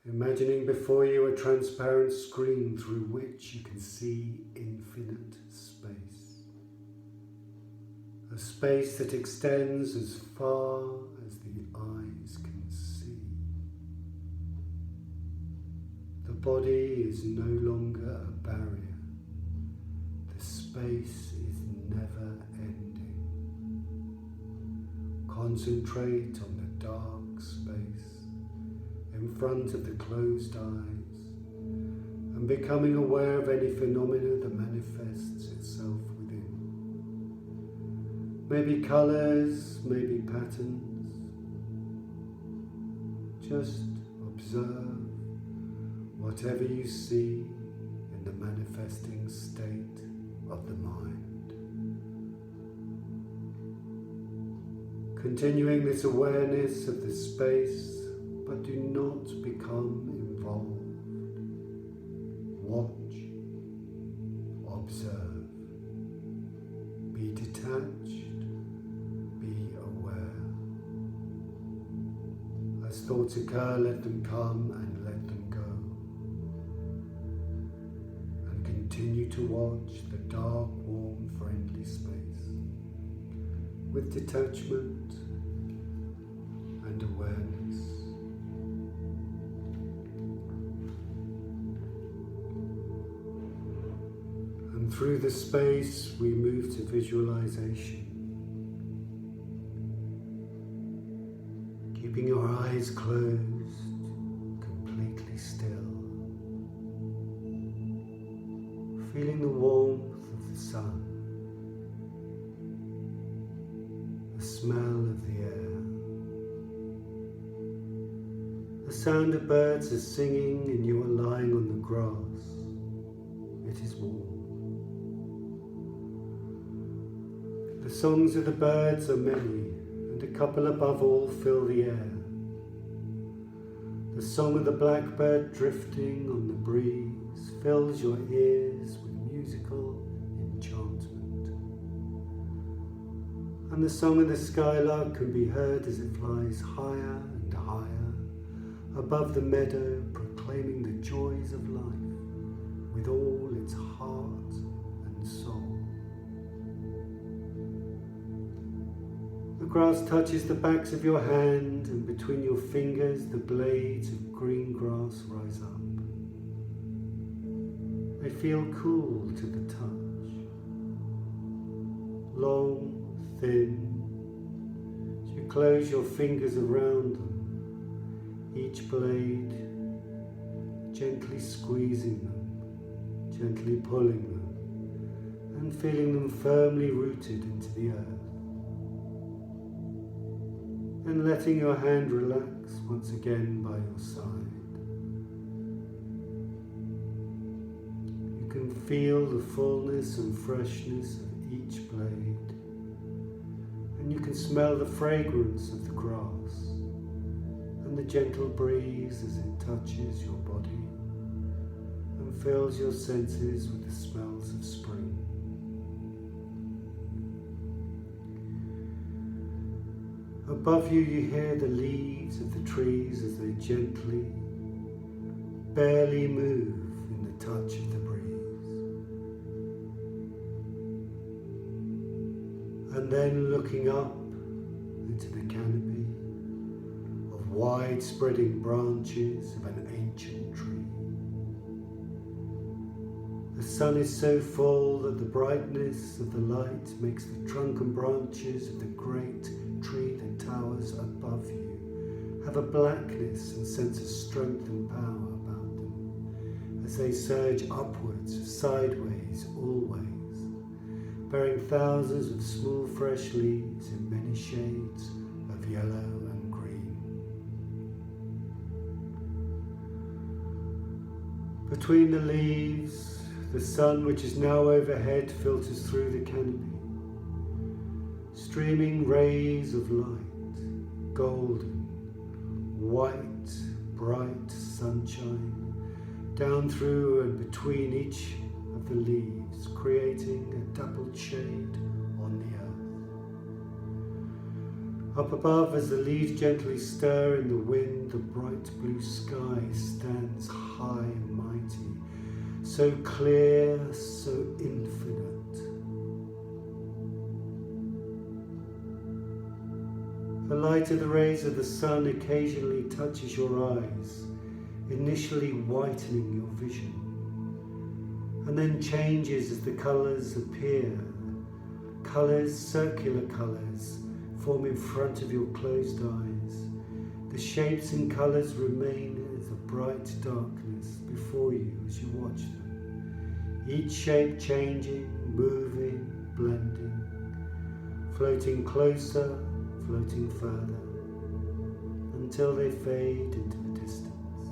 Imagining before you a transparent screen through which you can see infinite space. A space that extends as far as the eyes can see. The body is no longer a barrier. The space is never ending. Concentrate on the dark space in front of the closed eyes and becoming aware of any phenomena that manifests itself within. Maybe colours, maybe patterns. Just observe whatever you see in the manifesting state of the mind. Continuing this awareness of the space, but do not become involved. Watch, observe, be detached, be aware. As thoughts occur, let them come and let them go. And continue to watch the dark, warm, friendly space with detachment and awareness. And through the space we move to visualization. Keeping your eyes closed, completely still. Feeling the warmth of the sun, the smell of the air, the sound of birds are singing and you are lying on the grass. It is warm. The songs of the birds are many, and a couple above all fill the air. The song of the blackbird drifting on the breeze fills your ears with musical enchantment. And the song of the skylark can be heard as it flies higher and higher above the meadow, proclaiming the joys of life with all its heart and soul. The grass touches the backs of your hand, and between your fingers the blades of green grass rise up. They feel cool to the touch, long, thin. As you close your fingers around them, each blade gently squeezing them, gently pulling them, and feeling them firmly rooted into the earth. And letting your hand relax once again by your side. You can feel the fullness and freshness of each blade, and you can smell the fragrance of the grass and the gentle breeze as it touches your body and fills your senses with the smells of spring. Above you, you hear the leaves of the trees as they gently, barely move in the touch of the breeze. And then looking up into the canopy of wide-spreading branches of an ancient tree. The sun is so full that the brightness of the light makes the trunk and branches of the great tree that towers above you have a blackness and sense of strength and power about them as they surge upwards, sideways, always, bearing thousands of small fresh leaves in many shades of yellow and green. Between the leaves, the sun, which is now overhead, filters through the canopy, streaming rays of light, golden, white, bright sunshine, down through and between each of the leaves, creating a doubled shade on the earth. Up above, as the leaves gently stir in the wind, the bright blue sky stands high and mighty, so clear, so infinite. The light of the rays of the sun occasionally touches your eyes, initially whitening your vision, and then changes as the colours appear. Colours, circular colours, form in front of your closed eyes. The shapes and colours remain as a bright darkness before you as you watch them, each shape changing, moving, blending, floating closer, floating further, until they fade into the distance.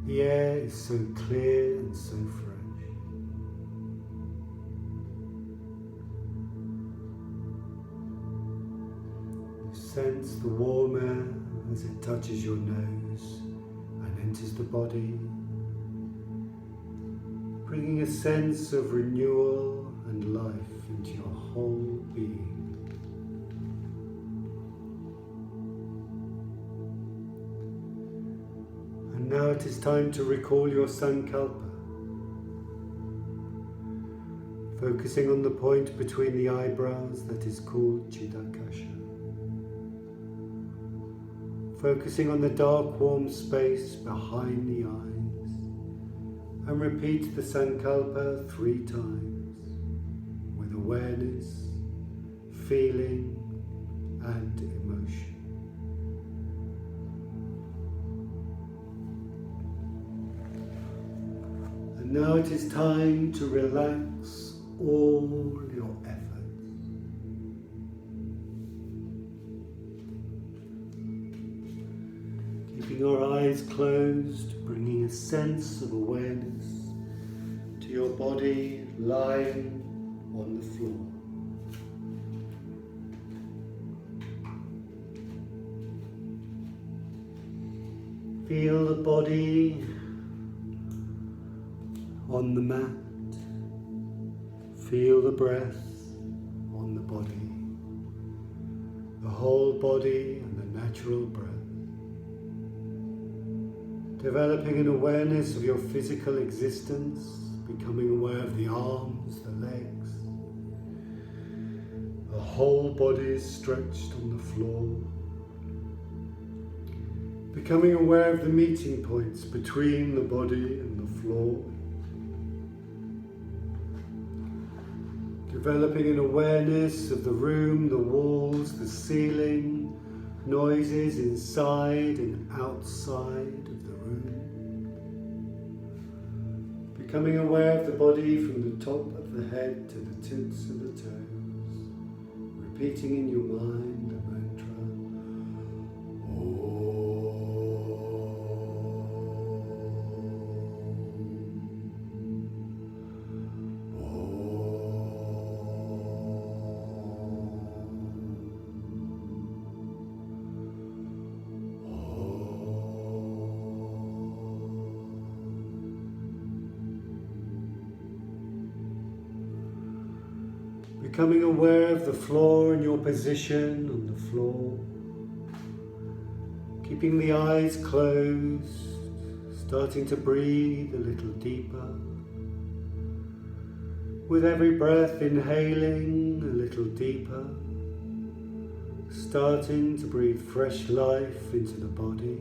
The air is so clear and so fresh. You sense the warm air as it touches your nose and enters the body, bringing a sense of renewal and life into your whole being. And now it is time to recall your Sankalpa, focusing on the point between the eyebrows that is called Chidakasha. Focusing on the dark warm space behind the eyes, and repeat the Sankalpa 3 times with awareness, feeling and emotion. And now it is time to relax all your efforts. Keeping your eyes closed, bringing a sense of awareness to your body lying on the floor. Feel the body on the mat. Feel the breath on the body, the whole body and the natural breath. Developing an awareness of your physical existence, becoming aware of the arms, the legs, whole body is stretched on the floor. Becoming aware of the meeting points between the body and the floor. Developing an awareness of the room, the walls, the ceiling, noises inside and outside of the room. Becoming aware of the body from the top of the head to the tips of the toes. Repeating in your mind the mantra. Om. Becoming aware of the floor and your position on the floor. Keeping the eyes closed, starting to breathe a little deeper. With every breath, inhaling a little deeper. Starting to breathe fresh life into the body.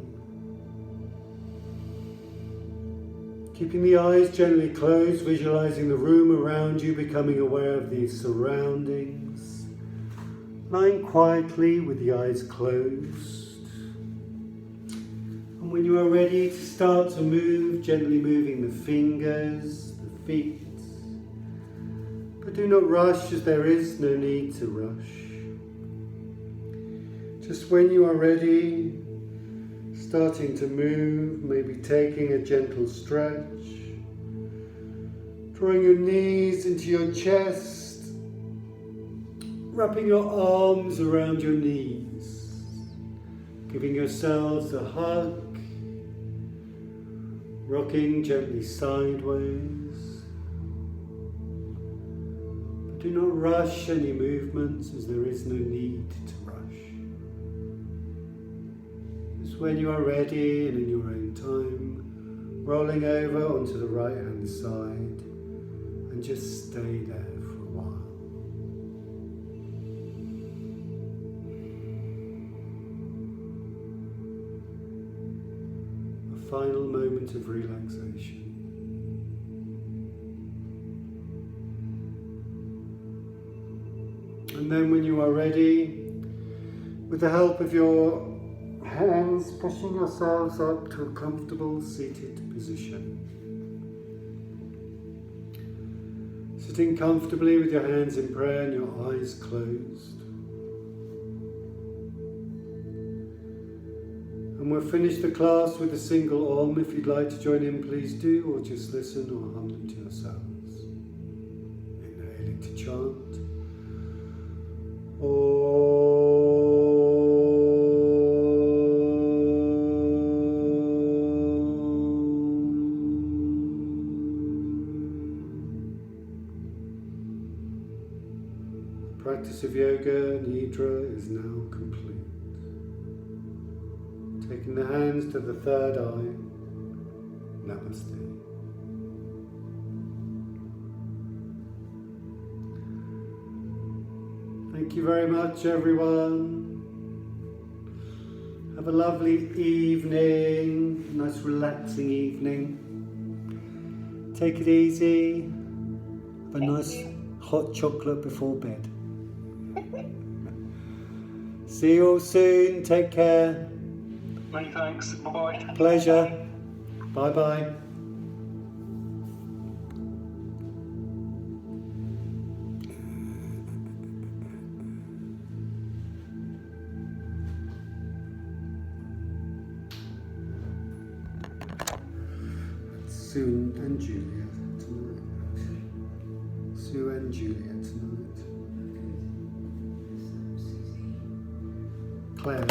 Keeping the eyes gently closed, visualizing the room around you, becoming aware of the surroundings. Lying quietly with the eyes closed. And when you are ready to start to move, gently moving the fingers, the feet. But do not rush, as there is no need to rush. Just when you are ready, starting to move, maybe taking a gentle stretch, drawing your knees into your chest, wrapping your arms around your knees, giving yourselves a hug, rocking gently sideways. But do not rush any movements, as there is no need to rush. When you are ready and in your own time, rolling over onto the right hand side and just stay there for a while. A final moment of relaxation. And then when you are ready, with the help of your hands, pushing yourselves up to a comfortable seated position. Sitting comfortably with your hands in prayer and your eyes closed. And we'll finish the class with a single Om. If you'd like to join in, please do, or just listen or hum them to yourselves. Inhaling to chant. Om. Practice of yoga, nidra, is now complete. Taking the hands to the third eye, Namaste. Thank you very much, everyone. Have a lovely evening, nice relaxing evening. Take it easy. Have a nice hot chocolate before bed. See you all soon. Take care. Many thanks. Bye-bye. Pleasure. Bye-bye. Sue and Julia tonight. Sue and Julia tonight. Claire.